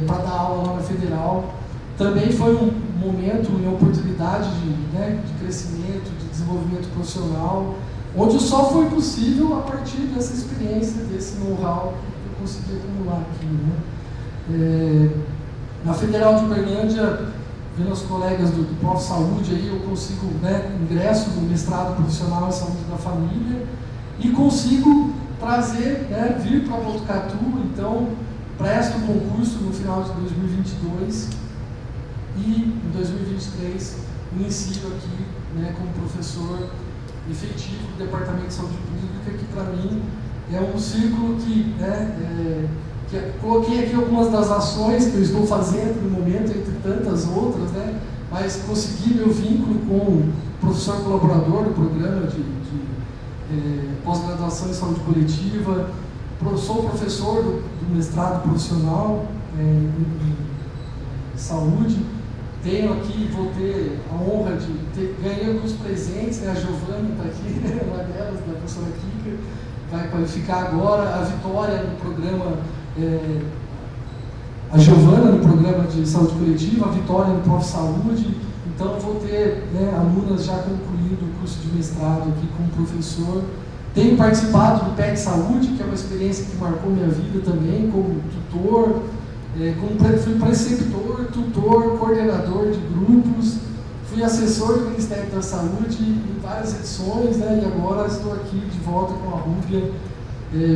para dar aula lá na Federal. Também foi um momento, uma oportunidade de crescimento, de desenvolvimento profissional, onde só foi possível a partir dessa experiência, desse know-how que eu consegui acumular aqui, né? Na Federal de Uberlândia, vendo os colegas do Prof. Saúde, aí eu consigo, ingresso no mestrado profissional em saúde da família e consigo trazer, vir para Botucatu. Então, presto o concurso no final de 2022 e em 2023 inicio aqui, como professor efetivo do Departamento de Saúde Pública, que para mim é um círculo que coloquei aqui algumas das ações que eu estou fazendo no momento, entre tantas outras, mas consegui meu vínculo com o professor colaborador do programa de pós-graduação em saúde coletiva, sou professor do mestrado profissional em saúde. Tenho aqui, vou ter a honra de ganhei alguns presentes, a Giovana está aqui, uma delas, da professora Kika, vai qualificar agora, a Vitória no programa, a Giovana no programa de saúde coletiva, a Vitória no Prof. Saúde. Então vou ter alunas já concluindo o curso de mestrado aqui como professor. Tenho participado do PET Saúde, que é uma experiência que marcou minha vida também, como tutor, fui preceptor, tutor, coordenador de grupos, fui assessor do Ministério da Saúde em várias edições, e agora estou aqui de volta com a Rúbia,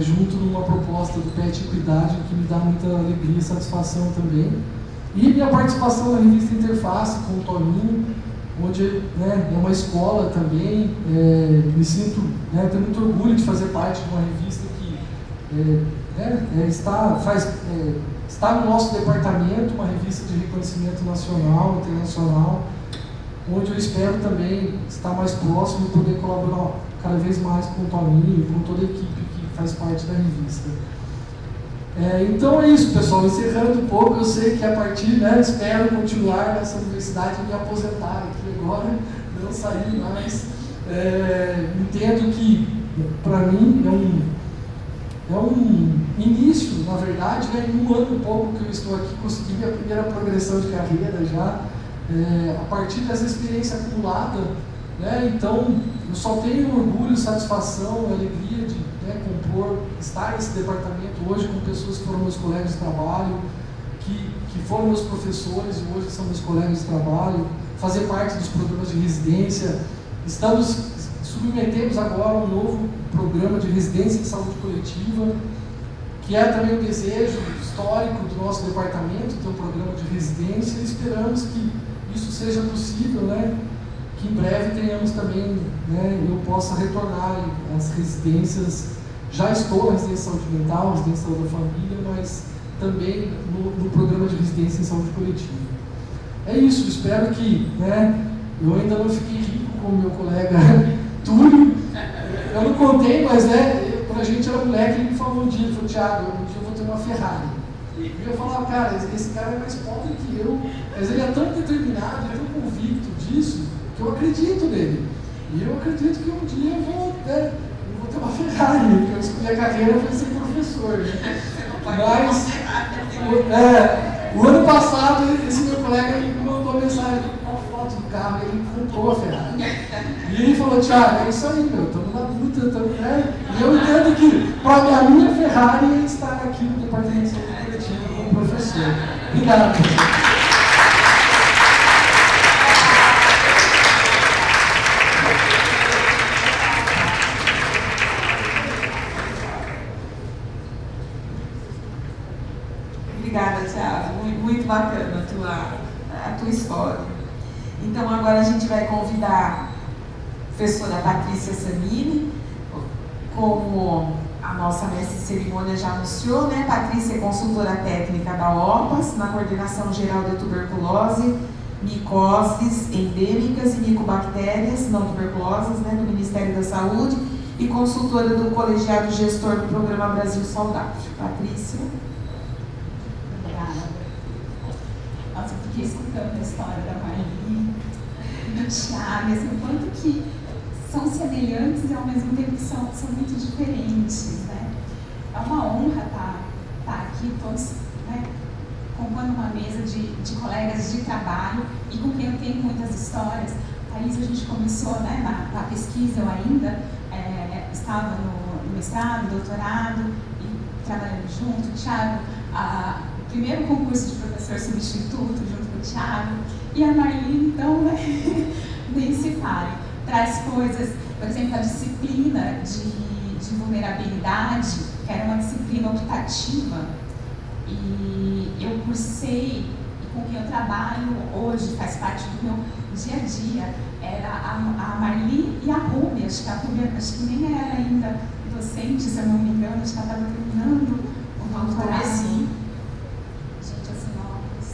junto numa proposta do PET Equidade, que me dá muita alegria e satisfação também. E minha participação na revista Interface com o Toninho, onde é uma escola também, me sinto, tenho muito orgulho de fazer parte de uma revista que está no nosso departamento, uma revista de reconhecimento nacional, internacional, onde eu espero também estar mais próximo e poder colaborar cada vez mais com o Toninho e com toda a equipe que faz parte da revista. Então é isso, pessoal, encerrando um pouco, eu sei que a partir, espero continuar nessa universidade e me aposentar aqui agora, não sair mais. Entendo que, para mim, é um início, na verdade, em 1 ano e pouco que eu estou aqui, consegui minha primeira progressão de carreira já, a partir dessa experiência acumulada, então eu só tenho orgulho, satisfação, alegria de né, compor, estar nesse departamento hoje com pessoas que foram meus colegas de trabalho, que foram meus professores e hoje são meus colegas de trabalho, fazer parte dos programas de residência. Submetemos agora um novo programa de residência em saúde coletiva, que é também um desejo histórico do nosso departamento, ter um programa de residência, e esperamos que isso seja possível, né? Que em breve tenhamos também, né, eu possa retornar às residências. Já estou na residência de saúde mental, residência de saúde da família, mas também no programa de residência em saúde coletiva. É isso, espero que, né, eu ainda não fiquei rico como meu colega Túlio. Eu não contei, mas né, quando a gente era moleque, ele me falou um dia, ele falou, Thiago, um dia eu vou ter uma Ferrari. E eu falava, cara, esse cara é mais pobre que eu, mas ele é tão determinado, ele é tão convicto disso, que eu acredito nele. E eu acredito que um dia eu vou ter uma Ferrari, porque eu escolhi a carreira para ser professor. Né? Mas, o ano passado, esse meu colega me mandou mensagem, uma foto do carro, ele comprou a Ferrari. E ele falou, Thiago, é isso aí, meu, estamos na luta, né? E eu entendo que, para a minha Ferrari, é estar aqui no Departamento de Saúde Coletiva como professor. Obrigado, professor. Obrigada, Thiago. Muito bacana a tua história. Então, agora a gente vai convidar a professora Patrícia Samini, como a nossa mestre de cerimônia já anunciou, né? Patrícia é consultora técnica da OPAS, na Coordenação Geral de Tuberculose, Micoses Endêmicas e Micobactérias não tuberculosas, né? Do Ministério da Saúde, e consultora do Colegiado Gestor do Programa Brasil Saudável. Patrícia. Nossa, eu fiquei escutando a história da Marli e do Thiago, assim, o quanto que são semelhantes e ao mesmo tempo são muito diferentes, né? É uma honra estar aqui todos, né, compondo uma mesa de colegas de trabalho e com quem eu tenho muitas histórias. Thaís, a gente começou, né, na pesquisa, eu ainda estava no mestrado, doutorado e trabalhando junto. O Thiago, o primeiro concurso de professor substituto junto com o Thiago, e a Marli, então, né, nem se fale. Traz coisas, por exemplo, a disciplina de vulnerabilidade, que era uma disciplina optativa, e eu cursei, e com quem eu trabalho hoje, faz parte do meu dia a dia, era a Marli e a Rúbia. Acho que nem era ainda docente, se eu não me engano, acho que ela estava terminando o doutorado. Gente, assim, óculos.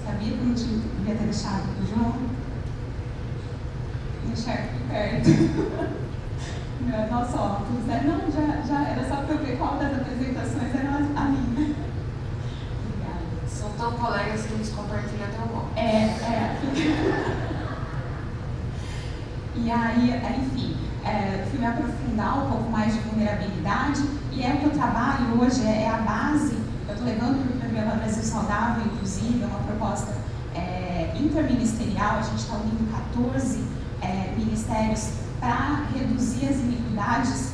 Sabia que não devia ter deixado o João? Não enxergo aqui perto. Nossa, óculos, né? Não, já era só para eu ver qual das apresentações era a minha. Obrigada. São tão colegas que eles compartilham até o nome. E aí, enfim, fui me aprofundar um pouco mais de vulnerabilidade, e é o que eu trabalho hoje, é a base. Eu estou levando para o Programa Brasil Saudável, inclusive, é uma proposta interministerial. A gente está unindo 14 ministérios para reduzir as iniquidades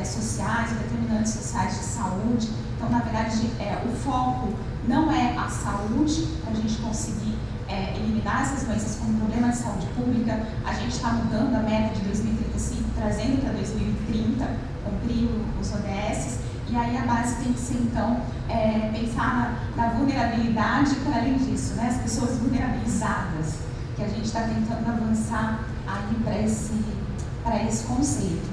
sociais e determinantes sociais de saúde. Então, na verdade, o foco não é a saúde, para a gente conseguir eliminar essas doenças como problema de saúde pública. A gente está mudando a meta de 2035, trazendo para 2030, cumprir os ODS. E aí a base tem que ser, então, pensar na vulnerabilidade para além disso, né? As pessoas vulnerabilizadas, que a gente está tentando avançar aí para esse conceito.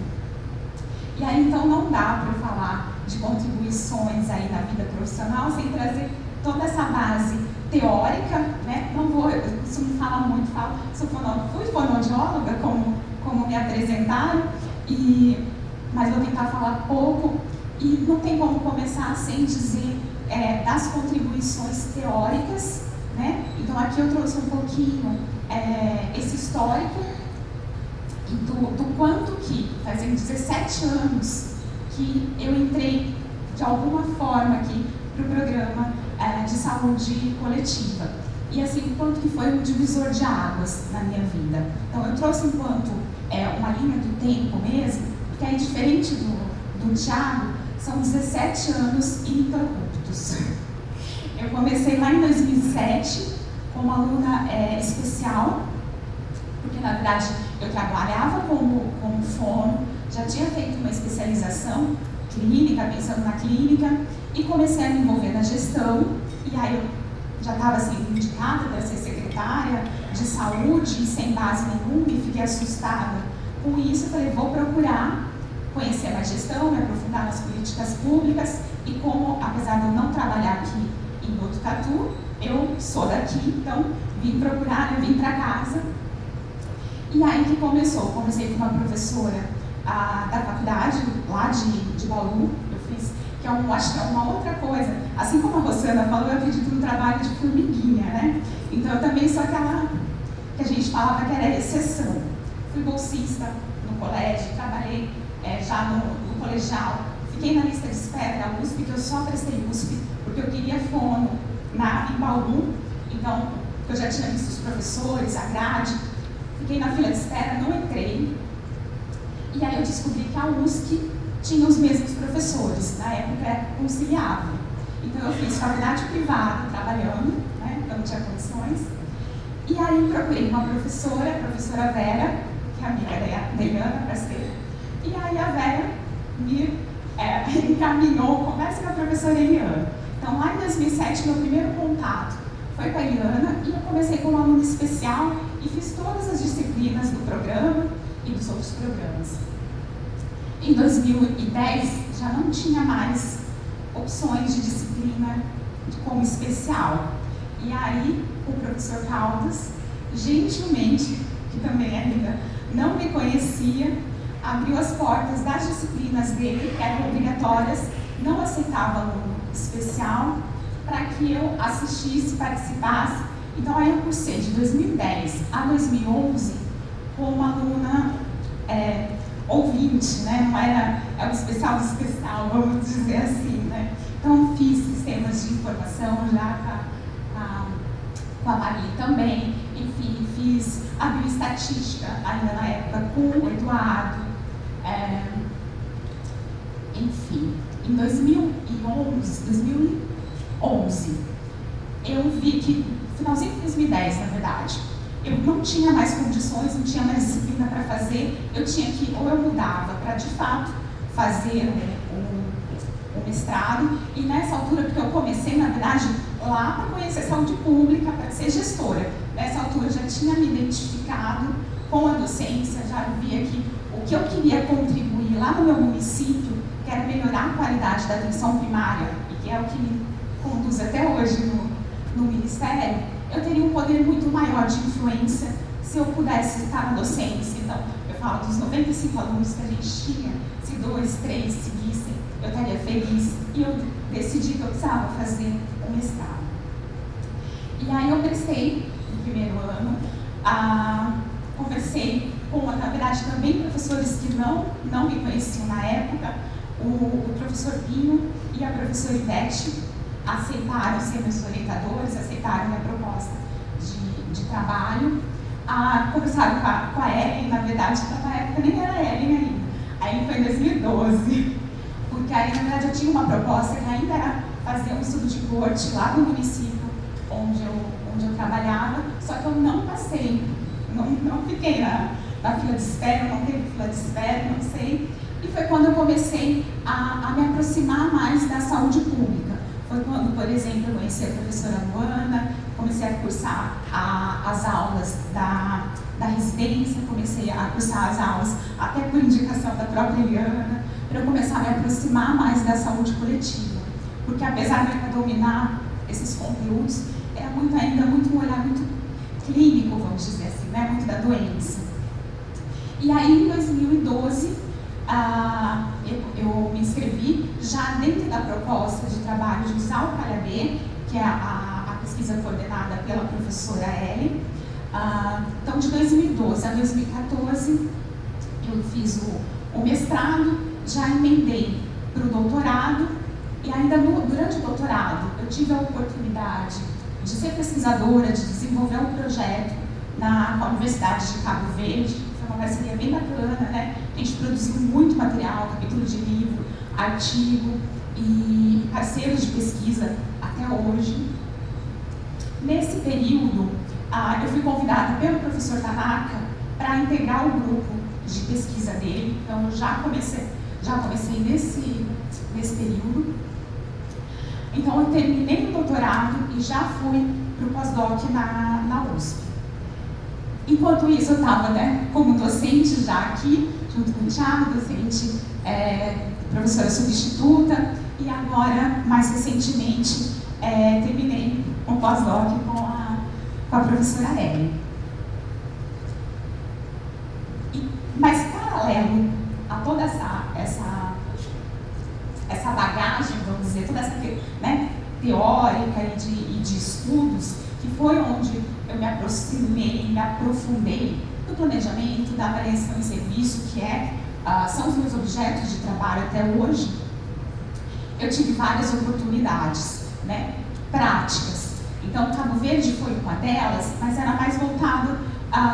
E aí, então, não dá para falar de contribuições aí na vida profissional sem trazer toda essa base teórica, né? Não vou, eu costumo falar muito, fui fonoaudióloga, como me apresentaram, mas vou tentar falar pouco, e não tem como começar sem dizer das contribuições teóricas, né? Então aqui eu trouxe um pouquinho esse histórico e do quanto que, fazem 17 anos que eu entrei de alguma forma aqui para o programa de saúde coletiva. E assim, o quanto que foi um divisor de águas na minha vida. Então eu trouxe enquanto uma linha do tempo mesmo, porque aí diferente do Thiago, são 17 anos ininterruptos. Eu comecei lá em 2007 como aluna especial, porque na verdade eu trabalhava como fono, já tinha feito uma especialização clínica, pensando na clínica, e comecei a me envolver na gestão, e aí eu já estava sendo indicada para ser secretária de saúde, sem base nenhuma, e fiquei assustada com isso. Eu falei, vou procurar conhecer mais gestão, me aprofundar nas políticas públicas, e como, apesar de eu não trabalhar aqui em Botucatu, eu sou daqui, então vim procurar, eu vim para casa. E aí que começou, comecei com uma professora da faculdade, lá de Bauru, eu fiz, que acho que é uma outra coisa, assim como a Rosana falou, eu acredito no trabalho de formiguinha, né? Então eu também sou aquela que a gente falava que era exceção. Fui bolsista no colégio, trabalhei já no colegial, fiquei na lista de espera da USP, que eu só prestei USP, porque eu queria fono em Bauru, então eu já tinha visto os professores, a grade, fiquei na fila de espera, não entrei. E aí eu descobri que a USC tinha os mesmos professores, na época conciliava. Então eu fiz faculdade privada, trabalhando, né, eu não tinha condições. E aí procurei uma professora, a professora Vera, que é amiga da Eliana, para ser. E aí a Vera me encaminhou, conversa com a professora Eliana. Então lá em 2007, meu primeiro contato foi com a Eliana, e eu comecei como aluna especial e fiz todas as disciplinas do programa e dos outros programas. Em 2010, já não tinha mais opções de disciplina como especial. E aí, o professor Caldas, gentilmente, que também ainda não me conhecia, abriu as portas das disciplinas dele, que eram obrigatórias, não aceitava aluno especial, para que eu assistisse, participasse. Então, aí eu cursei de 2010 a 2011 como aluna ouvinte, né? Não era um especial do especial, vamos dizer assim, né? Então, fiz sistemas de informação já com a Maria também, enfim, fiz a bioestatística ainda na época com o Eduardo, enfim, em 2011, eu vi que, finalzinho de 2010, na verdade, eu não tinha mais condições, não tinha mais disciplina para fazer, eu tinha que, ou eu mudava para, de fato, fazer o mestrado, e nessa altura, porque eu comecei, na verdade, lá para conhecer saúde pública, para ser gestora. Nessa altura, eu já tinha me identificado com a docência, já via que o que eu queria contribuir lá no meu município, que era melhorar a qualidade da atenção primária, e que é o que me conduz até hoje no Ministério, eu teria um poder muito maior de influência se eu pudesse estar na docência. Então, eu falo dos 95 alunos que a gente tinha, se 2, 3 seguissem, eu estaria feliz. E eu decidi que eu precisava fazer o mestrado. E aí eu prestei, no primeiro ano, conversei com, na verdade, também professores que não me conheciam na época, o professor Pinho e a professora Ivete, aceitaram ser meus orientadores, aceitaram minha proposta de trabalho, conversaram com a Ellen, na verdade, na época nem era a Ellen ainda, aí foi em 2012, porque aí, na verdade, eu tinha uma proposta que ainda era fazer um estudo de corte lá no município onde eu trabalhava, só que eu não passei, não fiquei na fila de espera, não teve fila de espera, não sei, e foi quando eu comecei a me aproximar mais da saúde pública. Foi quando, por exemplo, eu conheci a professora Luana, comecei a cursar as aulas da residência, comecei a cursar as aulas até por indicação da própria Eliana, para eu começar a me aproximar mais da saúde coletiva. Porque apesar de eu dominar esses conteúdos, era ainda muito um olhar muito clínico, vamos dizer assim, né? Muito da doença. E aí, em 2012, eu me inscrevi já dentro da proposta de trabalho de usar o Calha-B, que é a pesquisa coordenada pela professora Ellen. Então, de 2012 a 2014, eu fiz o mestrado, já emendei para o doutorado, e ainda durante o doutorado eu tive a oportunidade de ser pesquisadora, de desenvolver um projeto na Universidade de Cabo Verde. Foi uma parceria bem bacana, né? A gente produziu muito material, capítulo de livro, artigo e parceiros de pesquisa até hoje. Nesse período, eu fui convidada pelo professor Tanaka para integrar o grupo de pesquisa dele, então eu já comecei nesse período. Então eu terminei o doutorado e já fui para o pós-doc na USP. Enquanto isso, eu estava, né, como docente já aqui, junto com o Thiago, docente, professora substituta, e agora, mais recentemente, terminei um pós-doc com a professora Ellen. Mas, paralelo a toda essa bagagem, vamos dizer, toda essa, né, teórica e de estudos, que foi onde eu me aproximei, me aprofundei do planejamento, da avaliação em serviço, que são os meus objetos de trabalho até hoje. Eu tive várias oportunidades, né, práticas. Então, Cabo Verde foi uma delas, mas era mais voltado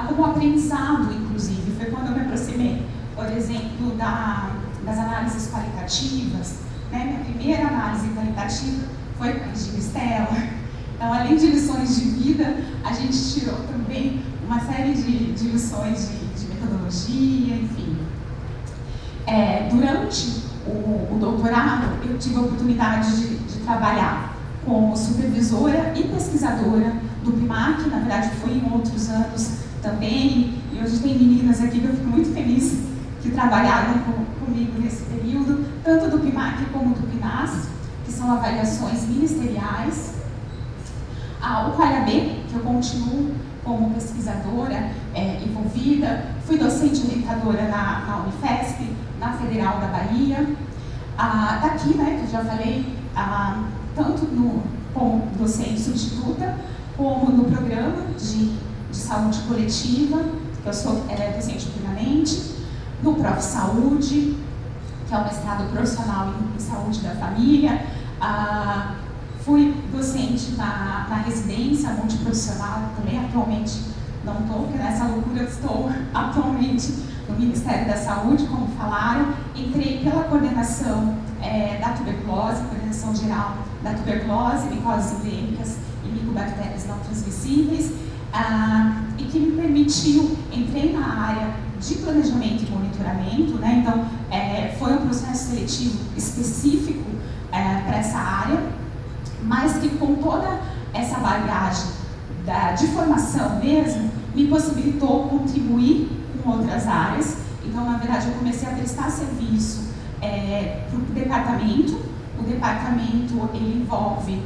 como aprendizado, inclusive. Foi quando eu me aproximei, por exemplo, das análises qualitativas. Né? Minha primeira análise qualitativa foi com a Regina Stella. Então, além de lições de vida, a gente tirou também uma série de lições de metodologia, enfim. Durante o doutorado, eu tive a oportunidade de trabalhar como supervisora e pesquisadora do PIMAC. Na verdade, foi em outros anos também, e hoje tem meninas aqui que eu fico muito feliz que trabalharam comigo nesse período, tanto do PIMAC como do PINAS, que são avaliações ministeriais. O QAIAB, que eu continuo como pesquisadora envolvida, fui docente orientadora na Unifesp, na Federal da Bahia. Daqui, né, que eu já falei, tanto como docente substituta, como no programa de saúde coletiva, que eu sou docente permanente, no Prof. Saúde, que é o mestrado profissional em saúde da família. Fui docente na residência multiprofissional, também atualmente não estou, porque nessa loucura estou atualmente no Ministério da Saúde, como falaram. Entrei pela coordenação da tuberculose, coordenação geral da tuberculose, micoses endêmicas e micobactérias não transmissíveis, e que me permitiu, entrei na área de planejamento e monitoramento, né? Então foi um processo seletivo específico para essa área, mas que com toda essa bagagem de formação mesmo, me possibilitou contribuir com outras áreas. Então, na verdade, eu comecei a prestar serviço para o departamento. O departamento, ele envolve,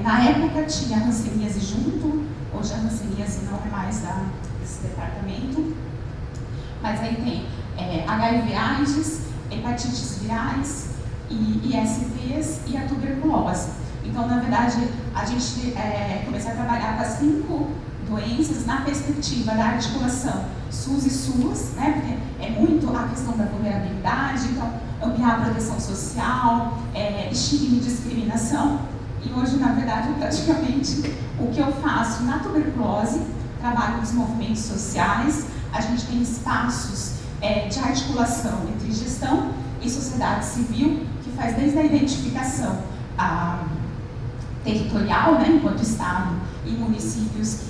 na época tinha hanseníase junto, hoje a hanseníase não é mais desse departamento, mas aí tem HIV/AIDS, hepatites virais, e ISTs e a tuberculose. Então, na verdade, a gente começou a trabalhar com as 5 doenças na perspectiva da articulação SUS e SUAS, né? Porque é muito a questão da vulnerabilidade, então ampliar a proteção social, estigma e discriminação. E hoje, na verdade, praticamente o que eu faço na tuberculose, trabalho nos movimentos sociais, a gente tem espaços de articulação entre gestão e sociedade civil, que faz desde a identificação territorial, né, enquanto Estado, e municípios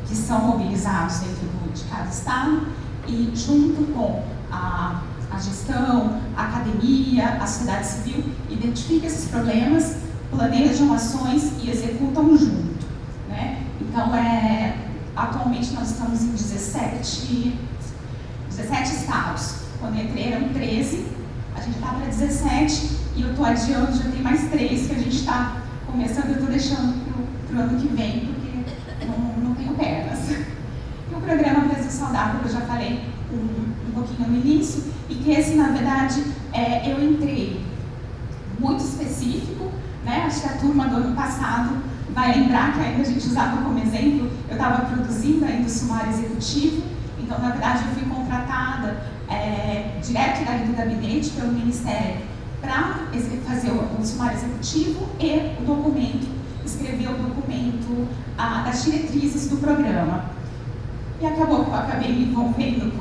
que são mobilizados dentro de cada Estado, e junto com a gestão, a academia, a sociedade civil, identifica esses problemas, planejam ações e executam junto, né? Então, atualmente nós estamos em 17 estados. Quando eu entrei eram 13, a gente está para 17 e eu estou adiando, já tem mais 3 que a gente está começando, eu estou deixando para o ano que vem, porque não tenho pernas. E o programa Brasil Saudável, que eu já falei um pouquinho no início, e que esse, na verdade, eu entrei muito específico, né? Acho que a turma do ano passado vai lembrar que ainda a gente usava como exemplo, eu estava produzindo ainda o sumário executivo, então, na verdade, eu fui contratada direto dali do gabinete pelo Ministério para fazer o sumário executivo e o documento, escrever o documento das diretrizes do programa. E acabou que eu acabei me envolvendo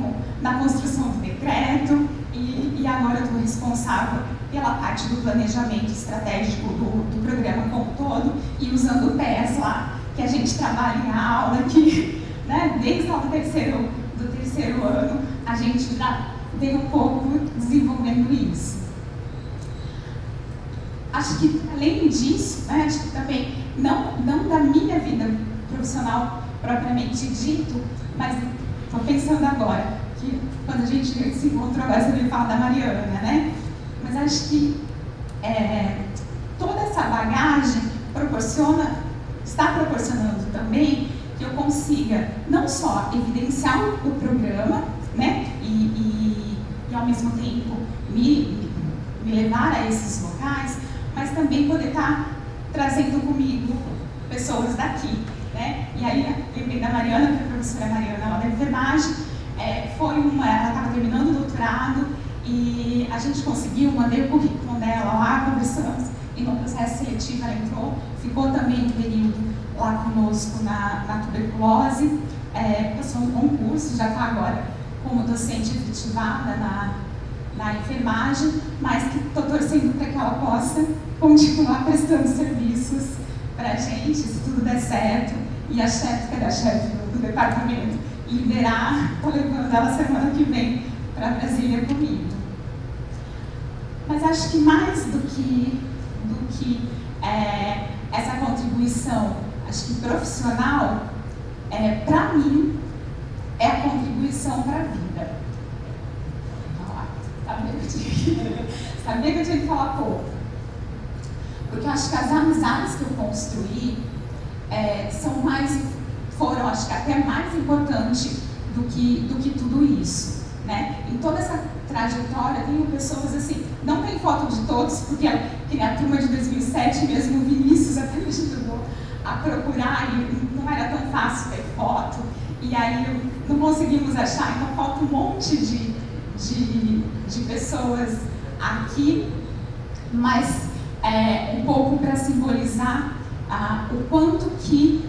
na construção do decreto e agora eu estou responsável pela parte do planejamento estratégico do programa como todo e usando o PES lá, que a gente trabalha em aula, que né, desde lá do terceiro ano a gente já vem um pouco desenvolvendo isso. Acho que além disso, né, acho que também, não da minha vida profissional propriamente dito, mas estou pensando agora, que quando a gente se encontrou agora, você me fala da Mariana, né? Mas acho que toda essa bagagem está proporcionando também que eu consiga não só evidenciar o programa, né? E ao mesmo tempo me levar a esses locais, mas também poder estar trazendo comigo pessoas daqui, né? E aí, lembrei da Mariana, que é a professora Mariana lá da enfermagem, ela estava terminando o doutorado e a gente conseguiu, mandei o currículo dela lá, conversamos, e no processo seletivo ela entrou, ficou também um período lá conosco na tuberculose, passou um concurso, já está agora como docente efetivada na enfermagem, mas que estou torcendo para que ela possa continuar prestando serviços para a gente, se tudo der certo, e a chefe, que era a chefe do departamento, liberar, estou levando ela semana que vem para Brasília comigo. Mas acho que mais do que essa contribuição, acho que profissional, para mim, é a contribuição para a vida. Sabia que eu tinha que falar pouco. Porque eu acho que as amizades que eu construí foram, acho que até mais importantes do que tudo isso, né? Em toda essa trajetória, tenho pessoas assim, não tem foto de todos, porque a turma de 2007, mesmo o Vinícius até me ajudou a procurar, e não era tão fácil ter foto, e aí não conseguimos achar, então falta um monte de pessoas aqui, mas um pouco para simbolizar o quanto que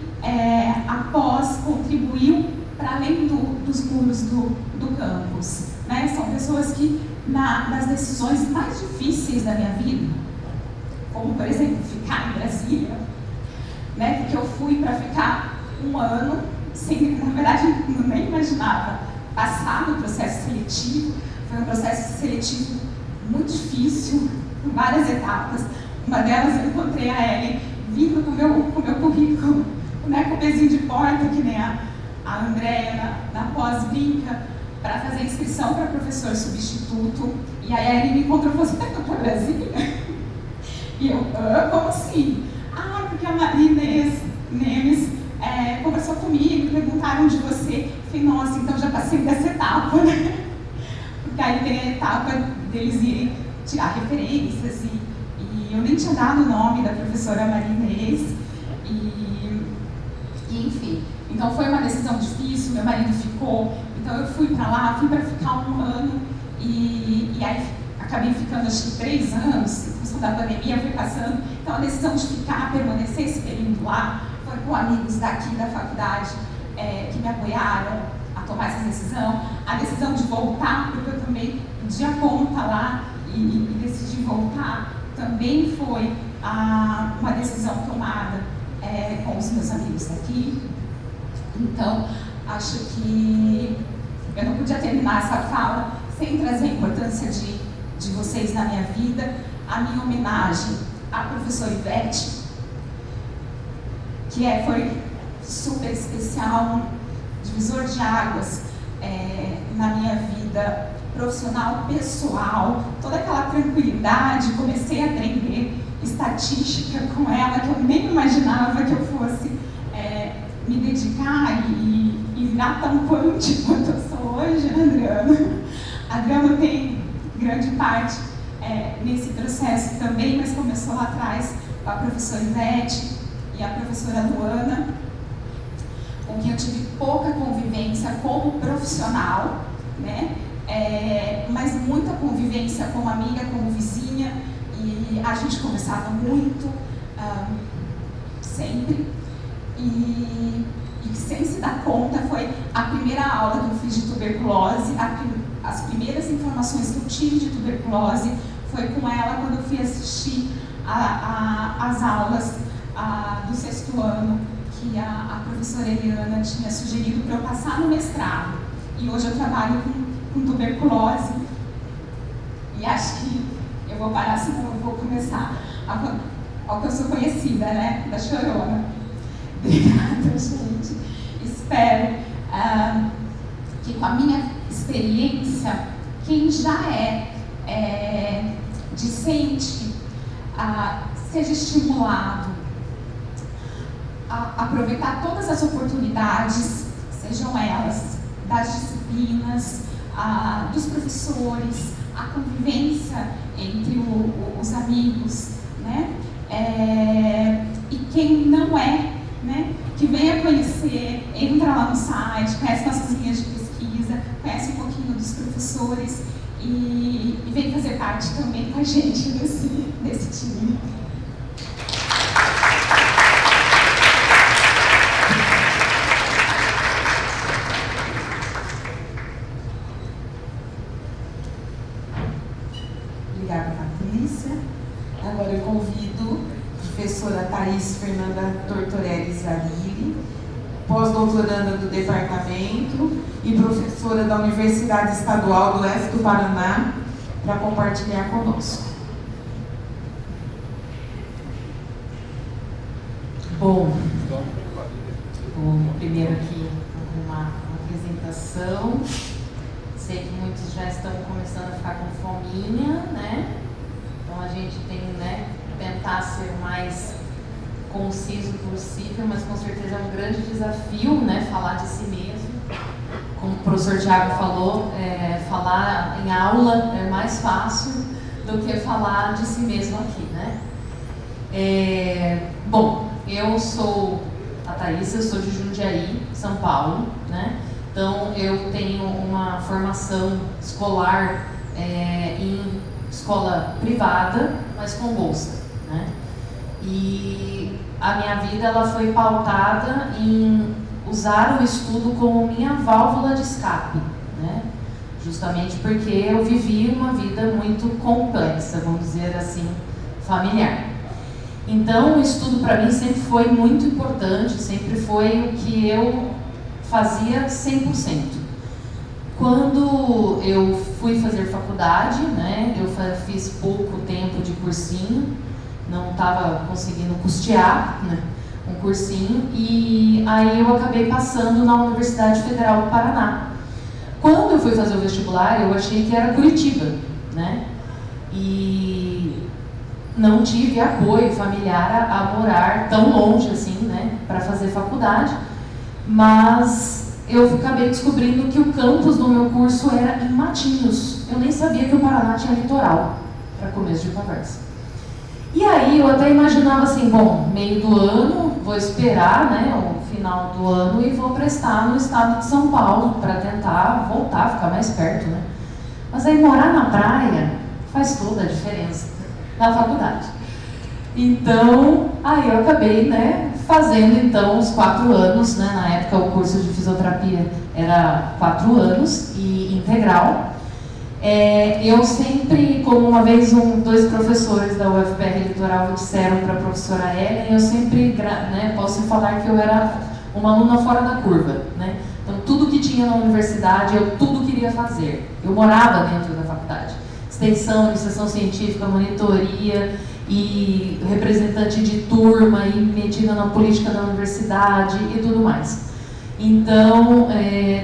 a pós contribuiu para além dos muros do campus, né? São pessoas que nas decisões mais difíceis da minha vida, como por exemplo ficar em Brasília, né? Porque eu fui para ficar um ano, sem, na verdade eu nem imaginava passar no processo seletivo. Foi um processo seletivo muito difícil, com várias etapas. Uma delas eu encontrei a Ellen vindo com o meu currículo, né, com o pezinho de porta, que nem a Andréia na pós-brinca, para fazer inscrição para professor substituto. E aí a Ellen me encontrou e falou: você está indo para Brasília? E eu, como assim? Porque a Maria Inês Nemes conversou comigo, perguntaram de você. Eu falei: nossa, então já passei dessa etapa, né? Porque aí tem a etapa deles irem tirar referências e eu nem tinha dado o nome da professora Maria Inês e enfim. Então foi uma decisão difícil, meu marido ficou, então eu fui para lá, fui para ficar um ano e aí acabei ficando acho que 3 anos, em função da pandemia foi passando, então a decisão de ficar, permanecer esse período lá, foi com amigos daqui da faculdade que me apoiaram a tomar essa decisão, a decisão de voltar, porque eu também pedi a conta lá e decidi voltar, também foi uma decisão tomada com os meus amigos daqui. Então, acho que eu não podia terminar essa fala sem trazer a importância de vocês na minha vida. A minha homenagem à professora Ivete, que foi super especial, um divisor de águas na minha vida profissional, pessoal, toda aquela tranquilidade. Comecei a aprender estatística com ela, que eu nem imaginava que eu fosse me dedicar e virar tão quântica quanto eu sou hoje, né, Adriana? A Adriana tem grande parte nesse processo também, mas começou lá atrás com a professora Ivete e a professora Luana, com quem eu tive pouca convivência como profissional, né? Mas muita convivência como amiga, como vizinha, e a gente conversava muito, sempre, e sem se dar conta, foi a primeira aula que eu fiz de tuberculose, as primeiras informações que eu tive de tuberculose Foi com ela quando eu fui assistir as aulas do 6º ano, que a professora Eliana tinha sugerido para eu passar no mestrado. E hoje eu trabalho com tuberculose. E acho que eu vou parar, senão eu vou começar ao que eu sou conhecida, né? Da chorona. Obrigada, gente. Espero que com a minha experiência, quem já é discente seja estimulado a aproveitar todas as oportunidades, sejam elas das disciplinas, dos professores, a convivência entre os amigos, né? E quem não é, né? Que venha conhecer, entra lá no site, conhece nossas linhas de pesquisa, conhece um pouquinho dos professores e vem fazer parte também com a gente desse time. Obrigada, Patrícia. Agora eu convido a professora Thaís Fernanda Tortorelli Zarilli, pós-doutoranda do departamento e professora da Universidade Estadual do Oeste do Paraná, para compartilhar conosco. Bom, primeiro aqui uma apresentação. Sei que muitos já estão começando a ficar com fominha, né? Então a gente tem, né, tentar ser o mais conciso possível, mas com certeza é um grande desafio, né, falar de si mesmo. Como o professor Thiago falou, falar em aula é mais fácil do que falar de si mesmo aqui, né? Bom, eu sou a Thaís, eu sou de Jundiaí, São Paulo, né? Então eu tenho uma formação escolar em escola privada, mas com bolsa, né? E a minha vida ela foi pautada em usar o estudo como minha válvula de escape, né? Justamente porque eu vivi uma vida muito complexa, vamos dizer assim, familiar. Então o estudo para mim sempre foi muito importante, sempre foi o que eu fazia 100%. Quando eu fui fazer faculdade, né, eu fiz pouco tempo de cursinho, não estava conseguindo custear, né, um cursinho, e aí eu acabei passando na Universidade Federal do Paraná. Quando eu fui fazer o vestibular, eu achei que era Curitiba, né, e não tive apoio familiar a morar tão longe assim, né, para fazer faculdade, mas eu acabei descobrindo que o campus do meu curso era em Matinhos. Eu nem sabia que o Paraná tinha litoral, para começo de conversa. E aí eu até imaginava assim, bom, meio do ano, vou esperar, né, o final do ano e vou prestar no estado de São Paulo para tentar voltar, ficar mais perto, né. Mas aí morar na praia faz toda a diferença na faculdade. Então, aí eu acabei, né, fazendo então os 4 anos, né, na época o curso de fisioterapia era 4 anos e integral. Eu sempre, como uma vez 2 professores da UFPR Litoral disseram para a professora Ellen, eu sempre, né, posso falar que eu era uma aluna fora da curva, né? Então tudo que tinha na universidade eu tudo queria fazer. Eu morava dentro da faculdade. Extensão, iniciação científica, monitoria e representante de turma e metida na política da universidade e tudo mais. Então,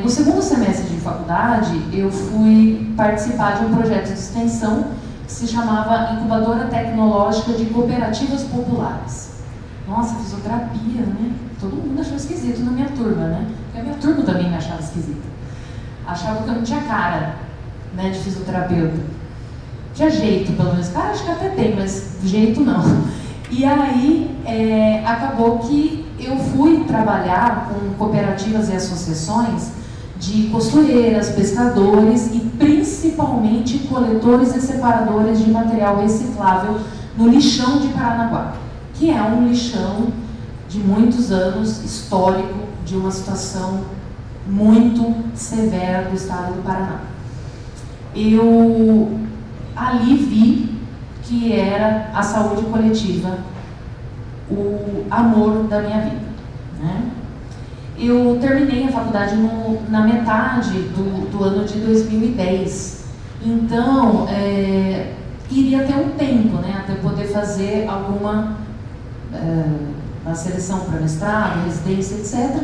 no segundo semestre de faculdade, eu fui participar de um projeto de extensão que se chamava Incubadora Tecnológica de Cooperativas Populares. Nossa, fisioterapia, né? Todo mundo achou esquisito na minha turma, né? Porque a minha turma também me achava esquisita. Achava que eu não tinha cara, né, de fisioterapeuta. Tinha jeito, pelo menos. Cara, acho que até tem, mas jeito não. E aí, acabou que eu fui trabalhar com cooperativas e associações de costureiras, pescadores e principalmente coletores e separadores de material reciclável no lixão de Paranaguá, que é um lixão de muitos anos, histórico, de uma situação muito severa do estado do Paraná. Eu ali vi que era a saúde coletiva, o amor da minha vida, né? Eu terminei a faculdade na metade do ano de 2010, então iria ter um tempo, né, até poder fazer alguma a seleção para mestrado, residência, etc.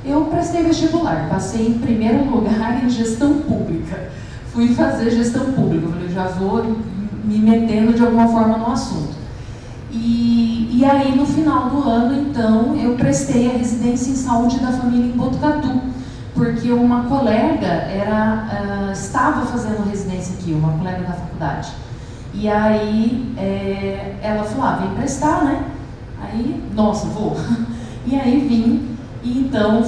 Eu prestei vestibular, passei em primeiro lugar em gestão pública. Fui fazer gestão pública, eu falei, já vou me metendo de alguma forma no assunto. E aí, no final do ano, então, eu prestei a residência em saúde da família em Botucatu, porque uma colega estava fazendo residência aqui, uma colega da faculdade. E aí, ela falou, vem prestar, né? Aí, nossa, vou. E aí vim, e então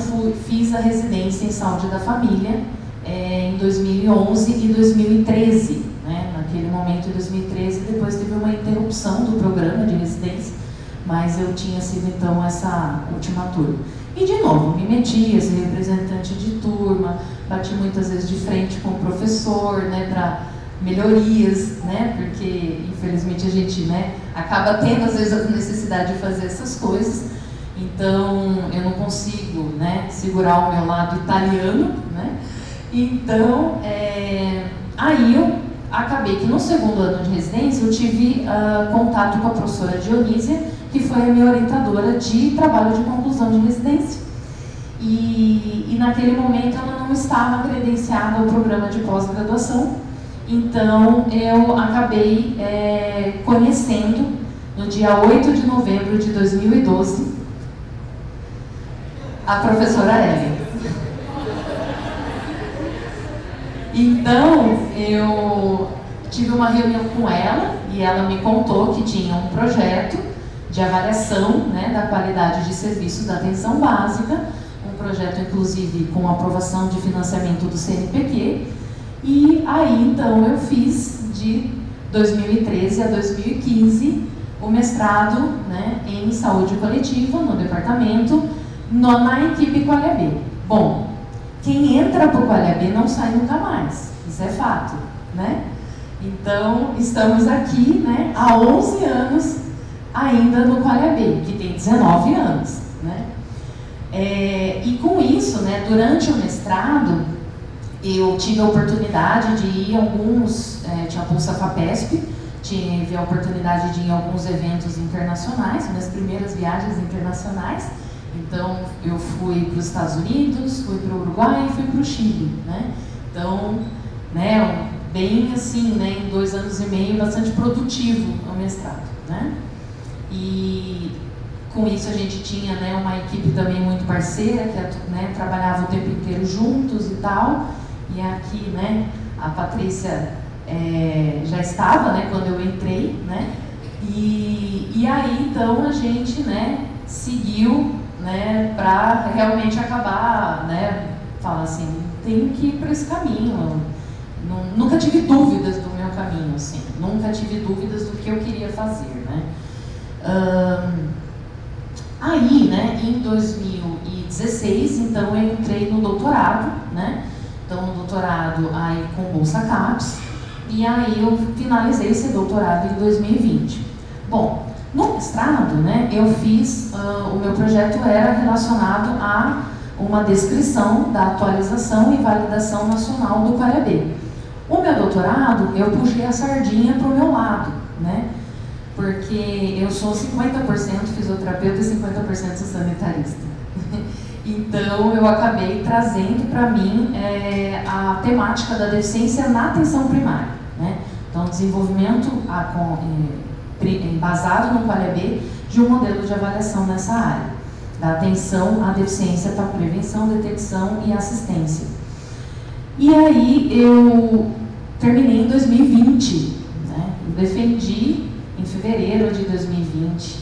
fiz a residência em saúde da família em 2011 e 2013, né? Naquele momento, em 2013, depois teve uma interrupção do programa de residência, mas eu tinha sido então essa última turma. E de novo, me meti a ser representante de turma, bati muitas vezes de frente com o professor, né, para melhorias, né, porque infelizmente a gente, né, acaba tendo às vezes a necessidade de fazer essas coisas, então eu não consigo, né, segurar o meu lado italiano, né, então aí eu acabei que no segundo ano de residência eu tive contato com a professora Dionísia, que foi a minha orientadora de trabalho de conclusão de residência. E naquele momento ela não estava credenciada ao programa de pós-graduação, então eu acabei conhecendo, no dia 8 de novembro de 2012, a professora Ellen. Então, eu tive uma reunião com ela e ela me contou que tinha um projeto de avaliação, né, da qualidade de serviços da atenção básica, um projeto inclusive com aprovação de financiamento do CNPq, e aí então eu fiz de 2013 a 2015 o mestrado, né, em saúde coletiva no departamento, na equipe Qualia B. Bom, quem entra para o Qualia B não sai nunca mais, isso é fato, né? Então, estamos aqui, né, há 11 anos ainda no Qualia B, que tem 19 anos, né? E com isso, né, durante o mestrado, eu tive a oportunidade de ir a alguns, tinha a Bolsa FAPESP, tive a oportunidade de ir a alguns eventos internacionais, minhas primeiras viagens internacionais. Então, eu fui para os Estados Unidos, fui para o Uruguai e fui para o Chile, né? Então, né, bem assim, né, em 2 anos e meio, bastante produtivo o mestrado, né? E com isso a gente tinha, né, uma equipe também muito parceira, que, né, trabalhava o tempo inteiro juntos e tal. E aqui, né, a Patrícia já estava, né, quando eu entrei, né? E aí, então, a gente, né, seguiu, né, para realmente acabar, né, falar assim, tenho que ir para esse caminho. Nunca tive dúvidas do meu caminho, assim, nunca tive dúvidas do que eu queria fazer, né. Aí, né, em 2016, então, eu entrei no doutorado, né, então, no doutorado aí com Bolsa CAPES, e aí eu finalizei esse doutorado em 2020. Bom, no mestrado, né, eu fiz, o meu projeto era relacionado a uma descrição da atualização e validação nacional do Qualia B. O meu doutorado, eu puxei a sardinha para o meu lado, né, porque eu sou 50% fisioterapeuta e 50% sanitarista. Então, eu acabei trazendo para mim a temática da deficiência na atenção primária, né? Então, desenvolvimento embasado no Qualia B de um modelo de avaliação nessa área, da atenção à deficiência para prevenção, detecção e assistência. E aí, eu terminei em 2020, né? Eu defendi em fevereiro de 2020.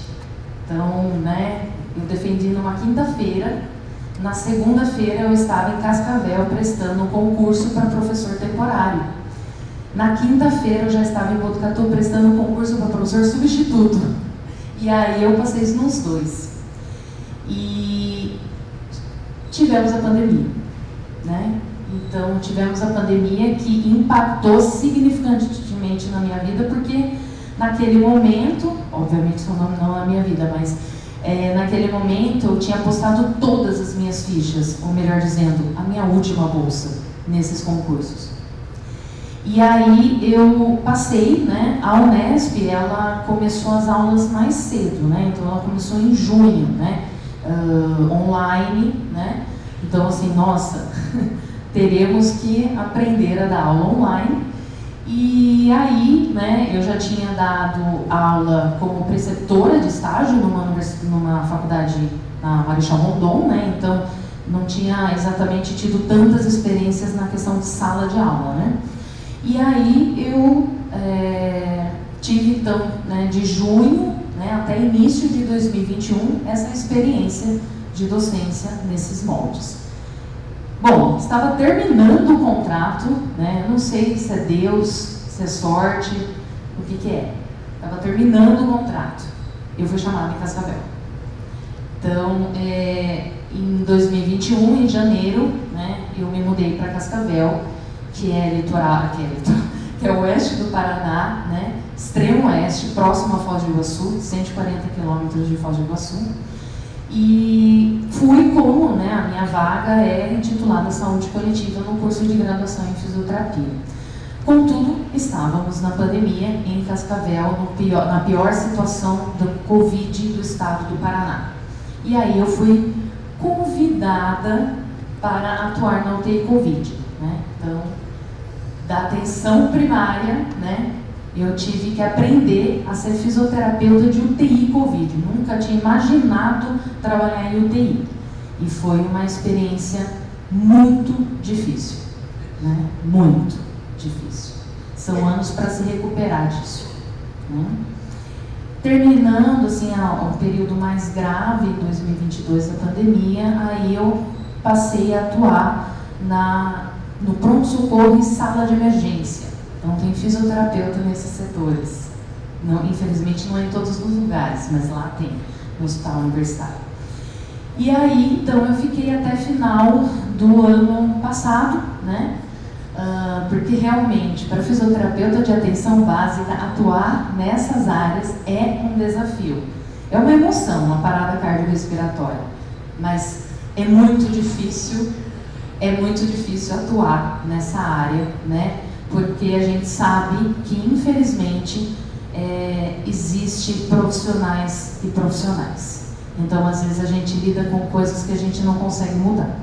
Então, né, eu defendi numa quinta-feira. Na segunda-feira eu estava em Cascavel prestando um concurso para professor temporário. Na quinta-feira eu já estava em Botucatu prestando um concurso para professor substituto. E aí eu passei isso nos 2. E tivemos a pandemia, né? Então tivemos a pandemia que impactou significantemente na minha vida, porque naquele momento, obviamente isso não na minha vida, mas naquele momento eu tinha apostado todas as minhas fichas, ou melhor dizendo, a minha última bolsa nesses concursos. E aí eu passei, né? A Unesp, ela começou as aulas mais cedo, né? Então ela começou em junho, né? Online, né? Então assim, nossa, teremos que aprender a dar aula online. E aí, né, eu já tinha dado aula como preceptora de estágio numa faculdade na Marechal Rondon, né? Então não tinha exatamente tido tantas experiências na questão de sala de aula, né? E aí eu tive então, né, de junho, né, até início de 2021, essa experiência de docência nesses moldes. Bom, estava terminando o contrato, né, não sei se é Deus, se é sorte, o que é. Estava terminando o contrato, eu fui chamada em Cascavel. Então, em 2021, em janeiro, né, eu me mudei para Cascavel, que é o oeste do Paraná, né, extremo oeste, próximo a Foz do Iguaçu, 140 quilômetros de Foz do Iguaçu. E fui como, né, a minha vaga é intitulada Saúde Coletiva no curso de graduação em Fisioterapia. Contudo, estávamos na pandemia em Cascavel, na pior situação do Covid do estado do Paraná. E aí eu fui convidada para atuar na UTI Covid, né? Então, da atenção primária, né, eu tive que aprender a ser fisioterapeuta de UTI Covid. Nunca tinha imaginado trabalhar em UTI. E foi uma experiência muito difícil, né? Muito difícil. São anos para se recuperar disso, né? Terminando, assim, o período mais grave, em 2022, da pandemia, aí eu passei a atuar no pronto-socorro e sala de emergência. Então, tem fisioterapeuta nesses setores. Não, infelizmente, não é em todos os lugares, mas lá tem, no hospital universitário. E aí, então, eu fiquei até final do ano passado, né? Porque realmente, para fisioterapeuta de atenção básica, atuar nessas áreas é um desafio. É uma emoção, uma parada cardiorrespiratória, mas é muito difícil atuar nessa área, né? Porque a gente sabe que, infelizmente, existe profissionais e profissionais. Então, às vezes, a gente lida com coisas que a gente não consegue mudar.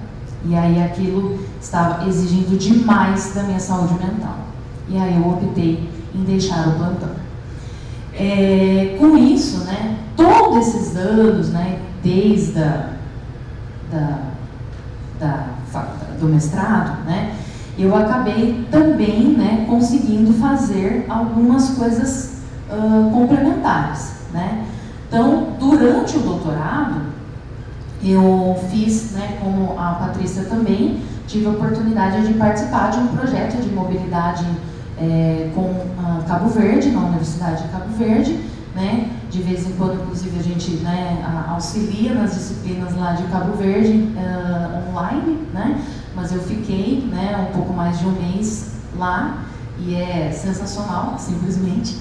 E aí, aquilo estava exigindo demais da minha saúde mental. E aí, eu optei em deixar o plantão. Com isso, né, todos esses anos, né, desde do mestrado, né, eu acabei também, né, conseguindo fazer algumas coisas complementares, né. Então, durante o doutorado, eu fiz, né, como a Patrícia também, tive a oportunidade de participar de um projeto de mobilidade com Cabo Verde, na Universidade de Cabo Verde, né. De vez em quando, inclusive, a gente, né, auxilia nas disciplinas lá de Cabo Verde online, né. Mas eu fiquei, né, um pouco mais de um mês lá e é sensacional, simplesmente.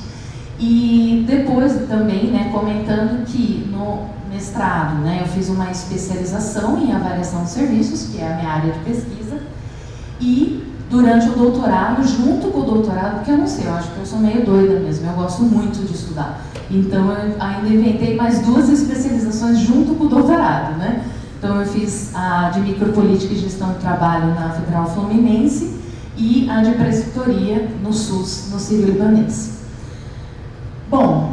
E depois também, né, comentando que no mestrado, né, eu fiz uma especialização em avaliação de serviços, que é a minha área de pesquisa, e durante o doutorado, junto com o doutorado, porque eu não sei, eu acho que eu sou meio doida mesmo, eu gosto muito de estudar. Então eu ainda inventei mais 2 especializações junto com o doutorado, né? Então eu fiz a de micropolítica e gestão do trabalho na Federal Fluminense e a de preceptoria no SUS, no Sírio-Libanês. Bom,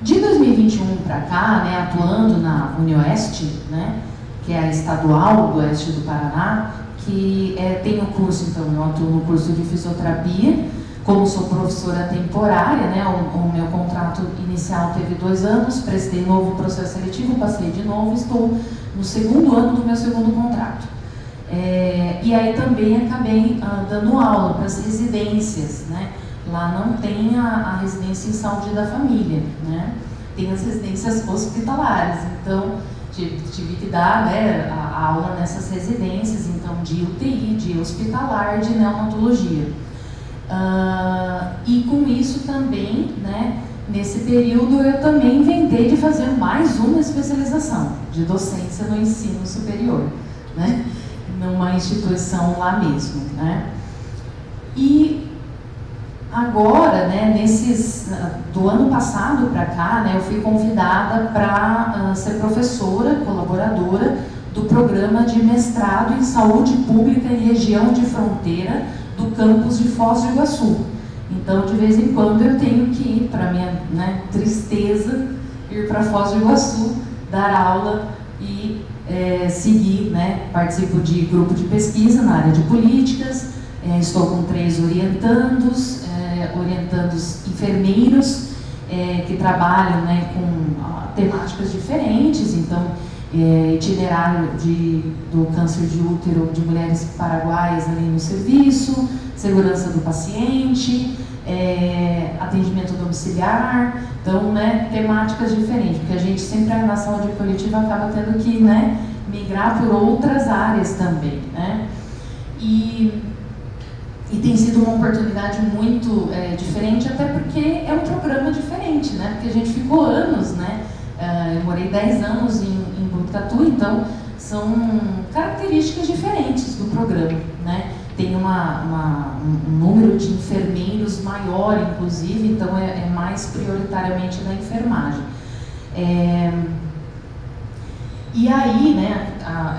de 2021 para cá, né, atuando na Unioeste, né, que é a estadual do oeste do Paraná, que tem o curso, então eu atuo no curso de fisioterapia, como sou professora temporária, né, o meu contrato inicial teve 2 anos, prestei novo processo seletivo, passei de novo, estou no 2º ano do meu 2º contrato. E aí também acabei dando aula para as residências, né? Lá não tem a residência em saúde da família, né? Tem as residências hospitalares, então tive que dar, né, a aula nessas residências, então de UTI, de hospitalar, de neonatologia. E com isso também, né, nesse período eu também inventei de fazer mais uma especialização de docência no ensino superior, né, numa instituição lá mesmo, né. E agora, né, do ano passado para cá, né, eu fui convidada para ser professora, colaboradora do programa de mestrado em saúde pública em região de fronteira do campus de Foz do Iguaçu. Então, de vez em quando, eu tenho que ir, para minha, né, tristeza, ir para Foz do Iguaçu, dar aula e seguir, né, participo de grupo de pesquisa na área de políticas, estou com 3 orientandos enfermeiros que trabalham, né, com temáticas diferentes, então, itinerário do câncer de útero de mulheres paraguaias ali no serviço, segurança do paciente, atendimento domiciliar, então, né, temáticas diferentes, porque a gente sempre na saúde coletiva acaba tendo que, né, migrar por outras áreas também, né, e tem sido uma oportunidade muito diferente, até porque é um programa diferente, né, porque a gente ficou anos, né, eu morei 10 anos em Botucatu, então são características diferentes do programa, né? Tem um número de enfermeiros maior, inclusive, então é mais prioritariamente na enfermagem. E aí, né,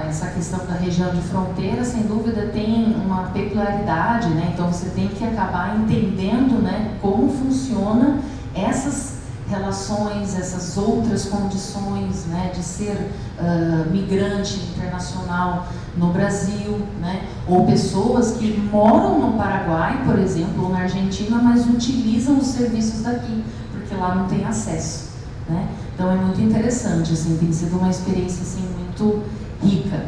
essa questão da região de fronteira, sem dúvida, tem uma peculiaridade, né? Então você tem que acabar entendendo, né, como funciona essas relações, essas outras condições, né, de ser migrante internacional no Brasil, né, ou pessoas que moram no Paraguai, por exemplo, ou na Argentina, mas utilizam os serviços daqui, porque lá não tem acesso, né? Então é muito interessante, assim, tem sido uma experiência assim, muito rica.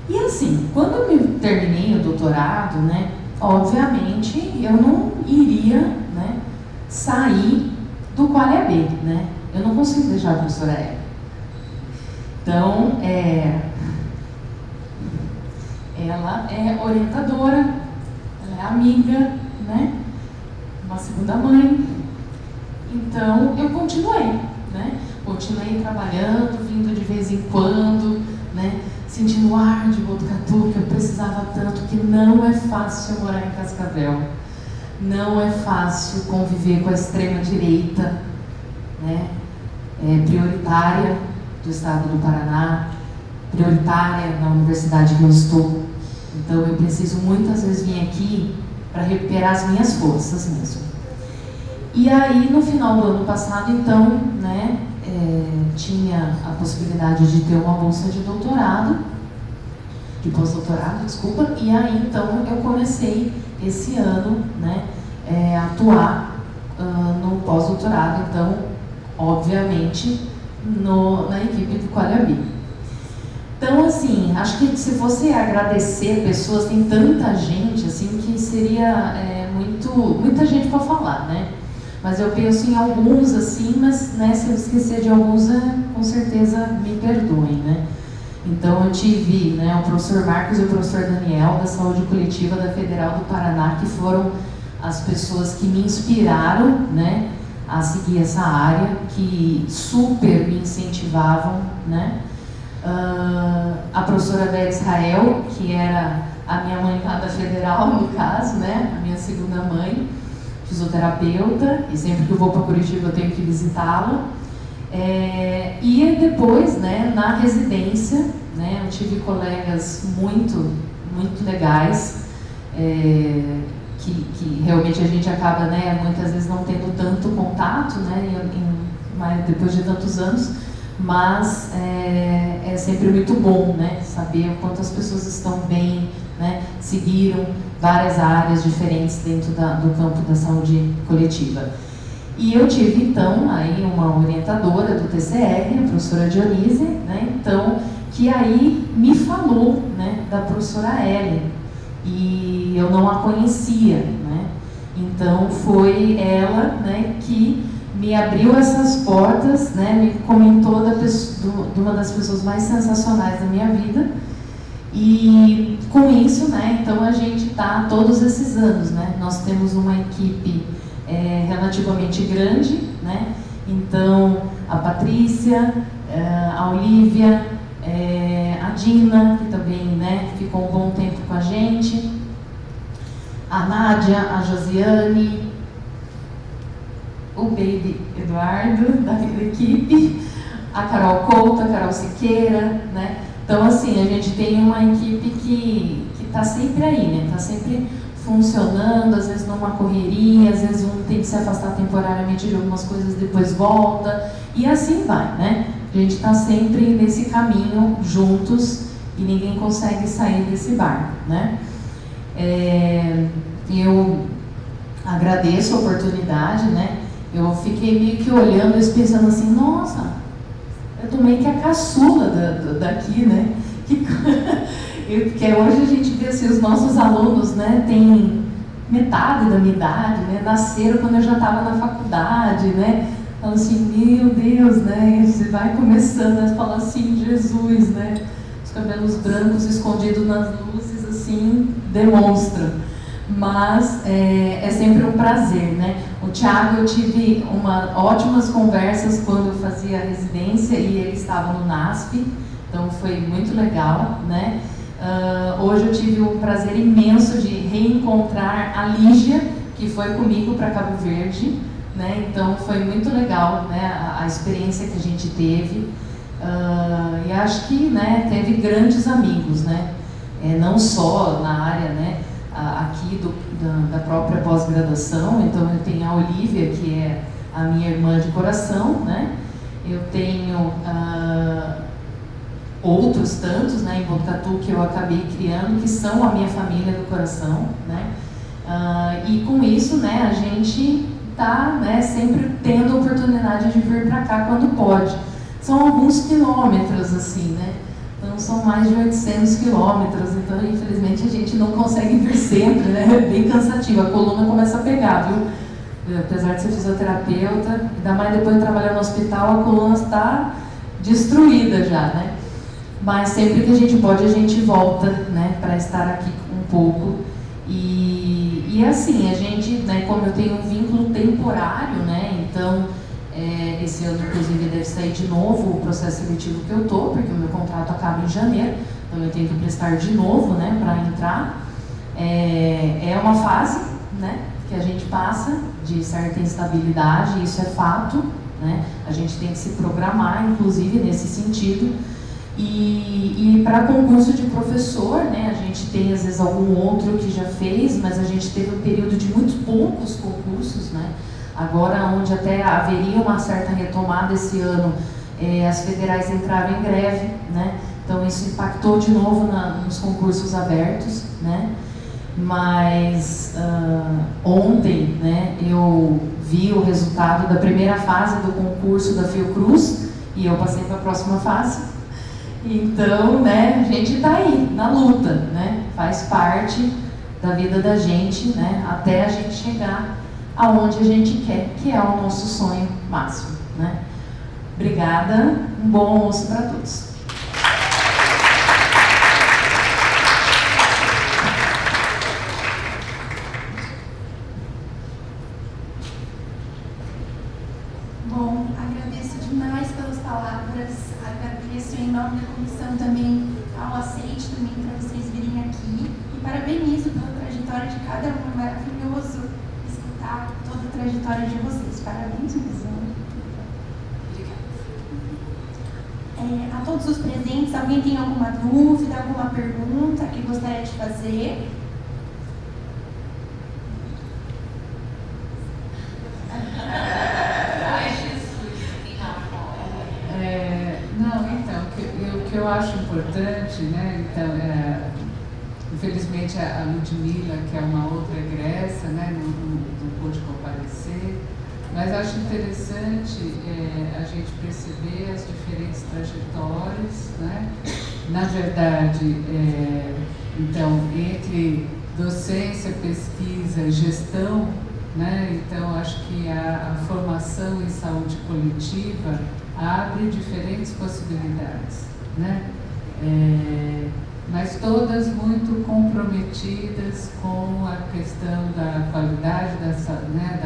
E assim, quando eu terminei o doutorado, né, obviamente eu não iria, né, sair do Qualia-B, né? Eu não consigo deixar a professora Hélio. Então, ela é orientadora, ela é amiga, né? Uma segunda mãe. Então, eu continuei, né? Continuei trabalhando, vindo de vez em quando, né? Sentindo o ar de Botucatu, que eu precisava tanto, que não é fácil morar em Cascavel. Não é fácil conviver com a extrema-direita, né, prioritária do estado do Paraná, prioritária na universidade que eu estou. Então eu preciso muitas vezes vir aqui para recuperar as minhas forças mesmo. E aí no final do ano passado, então, né, tinha a possibilidade de ter uma bolsa de doutorado, de pós-doutorado, desculpa, e aí então eu comecei esse ano, né, atuar no pós-doutorado, então, obviamente, na equipe do Qualia-B. Então, assim, acho que se você agradecer pessoas, tem tanta gente, assim, que seria muita gente para falar, né? Mas eu penso em alguns, assim, mas, né, se eu esquecer de alguns, com certeza me perdoem, né? Então, eu tive, né, o professor Marcos e o professor Daniel, da Saúde Coletiva da Federal do Paraná, que foram as pessoas que me inspiraram, né, a seguir essa área, que super me incentivavam, né? A professora Vera Israel, que era a minha mãe lá da Federal, no caso, né, a minha segunda mãe, fisioterapeuta, e sempre que eu vou para Curitiba eu tenho que visitá-la. E depois, né, na residência, né, eu tive colegas muito legais, que realmente a gente acaba, né, muitas vezes não tendo tanto contato, né, depois de tantos anos, mas é sempre muito bom, né, saber o quanto as pessoas estão bem, né, seguiram várias áreas diferentes dentro do campo da saúde coletiva. E eu tive, então, aí uma orientadora do TCR, a professora Dionise, né, então, que aí me falou, né, da professora Ellen, e eu não a conhecia, né, então foi ela, né, que me abriu essas portas, né, me comentou de uma das pessoas mais sensacionais da minha vida, E com isso, né, então a gente está todos esses anos, né, nós temos uma equipe relativamente grande, né, então a Patrícia, a Olivia, a Dina, que também, né, ficou um bom tempo com a gente, a Nádia, a Josiane, o Baby Eduardo, da equipe, a Carol Couto, a Carol Siqueira, né? Então, assim, a gente tem uma equipe que está sempre aí, né? Está sempre funcionando, às vezes numa correria, às vezes um tem que se afastar temporariamente de algumas coisas, depois volta, e assim vai, né? A gente está sempre nesse caminho juntos e ninguém consegue sair desse barco, né? Eu agradeço a oportunidade, né? Eu fiquei meio que olhando e pensando assim, nossa, eu tô meio que a caçula daqui, né? Porque hoje a gente vê assim, os nossos alunos, né, tem metade da minha idade, né? Nasceram quando eu já estava na faculdade, né? Falando assim, meu Deus, né? Você vai começando a falar assim, Jesus, né? Os cabelos brancos escondidos nas luzes, assim, demonstra. Mas é sempre um prazer, né? O Thiago, eu tive ótimas conversas quando eu fazia a residência e ele estava no NASP, então foi muito legal, né? Hoje eu tive o prazer imenso de reencontrar a Lígia, que foi comigo para Cabo Verde, né? Então foi muito legal, né? A experiência que a gente teve, e acho que, né, teve grandes amigos, né? Não só na área, né, aqui da própria pós-graduação. Então eu tenho a Olivia, que é a minha irmã de coração, né? Eu tenho outros tantos, né, em Botucatu, que eu acabei criando, que são a minha família do coração, né? E com isso, né, a gente está, né, sempre tendo a oportunidade de vir para cá quando pode. São alguns quilômetros, assim, né? Então são mais de 800 quilômetros, então infelizmente a gente não consegue vir sempre, né? É bem cansativo, a coluna começa a pegar, viu? Apesar de ser fisioterapeuta, ainda mais depois de trabalhar no hospital, a coluna está destruída já, né? Mas sempre que a gente pode, a gente volta, né, para estar aqui um pouco. E assim, a gente, né, como eu tenho um vínculo temporário, né, então esse ano, inclusive, deve sair de novo o processo seletivo que eu estou, porque o meu contrato acaba em janeiro, então eu tenho que prestar de novo, né, para entrar. É uma fase, né, que a gente passa de certa instabilidade, isso é fato, né, a gente tem que se programar, inclusive, nesse sentido. E para concurso de professor, né, a gente tem às vezes algum outro que já fez, mas a gente teve um período de muito poucos concursos, né? Agora, onde até haveria uma certa retomada esse ano, as federais entraram em greve, né? Então isso impactou de novo nos concursos abertos, né? Mas ontem, né, eu vi o resultado da primeira fase do concurso da Fiocruz e eu passei para a próxima fase. Então, né, a gente está aí, na luta, né? Faz parte da vida da gente, né? Até a gente chegar aonde a gente quer, que é o nosso sonho máximo, né? Obrigada, um bom almoço para todos. Bom, agradeço demais pelas palavras, agradeço em nome da comissão também ao aceite também para vocês virem aqui e parabenizo pela trajetória de cada um, é maravilhoso escutar toda a trajetória de vocês, parabéns mesmo. A todos os presentes, alguém tem alguma dúvida, alguma pergunta que gostaria de fazer? O que eu acho importante, né, então, infelizmente a Ludmila, que é uma outra egressa, né, não pôde comparecer, mas acho interessante a gente perceber as diferentes trajetórias, né, na verdade, então, entre docência, pesquisa e gestão, né, então acho que a formação em saúde coletiva abre diferentes possibilidades, né? mas todas muito comprometidas com a questão da qualidade da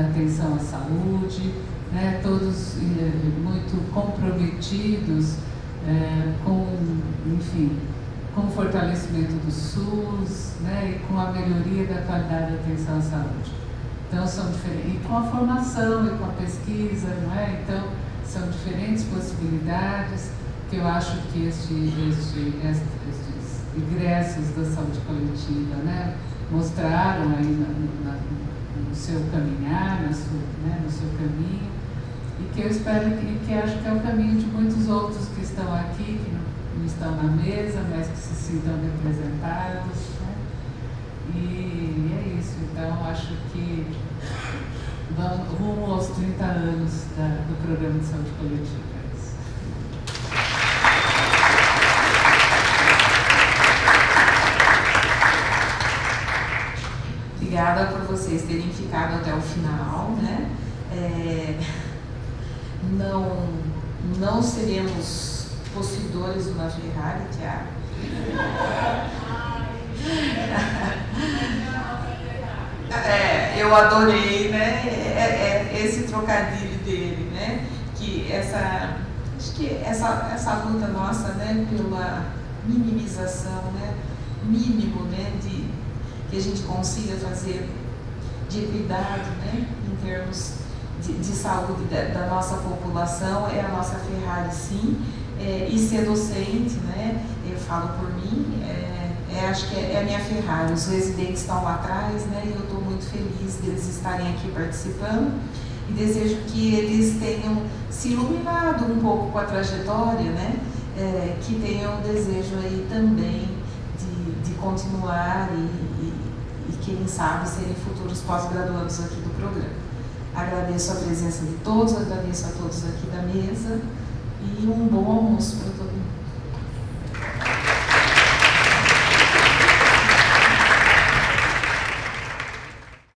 atenção à saúde, né, todos muito comprometidos com, enfim, com o fortalecimento do SUS, né, e com a melhoria da qualidade da atenção à saúde. Então, são diferentes, e com a formação e com a pesquisa, não é? Então, são diferentes possibilidades que eu acho que estes ingressos da saúde coletiva, né, mostraram aí no seu caminhar, no seu caminho, e que eu espero que acho que é o caminho de muitos outros que estão aqui, que não estão na mesa, mas que se sintam representados, né? E é isso. Então, acho que vamos rumo aos 30 anos do Programa de Saúde Coletiva. Obrigada por vocês terem ficado até o final, né? Não seremos possuidores de uma Ferrari, Tiago. Eu adorei, né? Esse trocadilho dele, né? Acho que essa luta nossa, né? Pela minimização, né? Mínimo, né? Que a gente consiga fazer de equidade, né, em termos de saúde da nossa população, é a nossa Ferrari, sim, e ser docente, né, eu falo por mim, acho que é a minha Ferrari. Os residentes estão lá atrás, né, e eu estou muito feliz deles estarem aqui participando, e desejo que eles tenham se iluminado um pouco com a trajetória, né, que tenham o desejo aí também de continuar e quem sabe serem futuros pós-graduandos aqui do programa. Agradeço a presença de todos, agradeço a todos aqui da mesa e um bom almoço para todo mundo.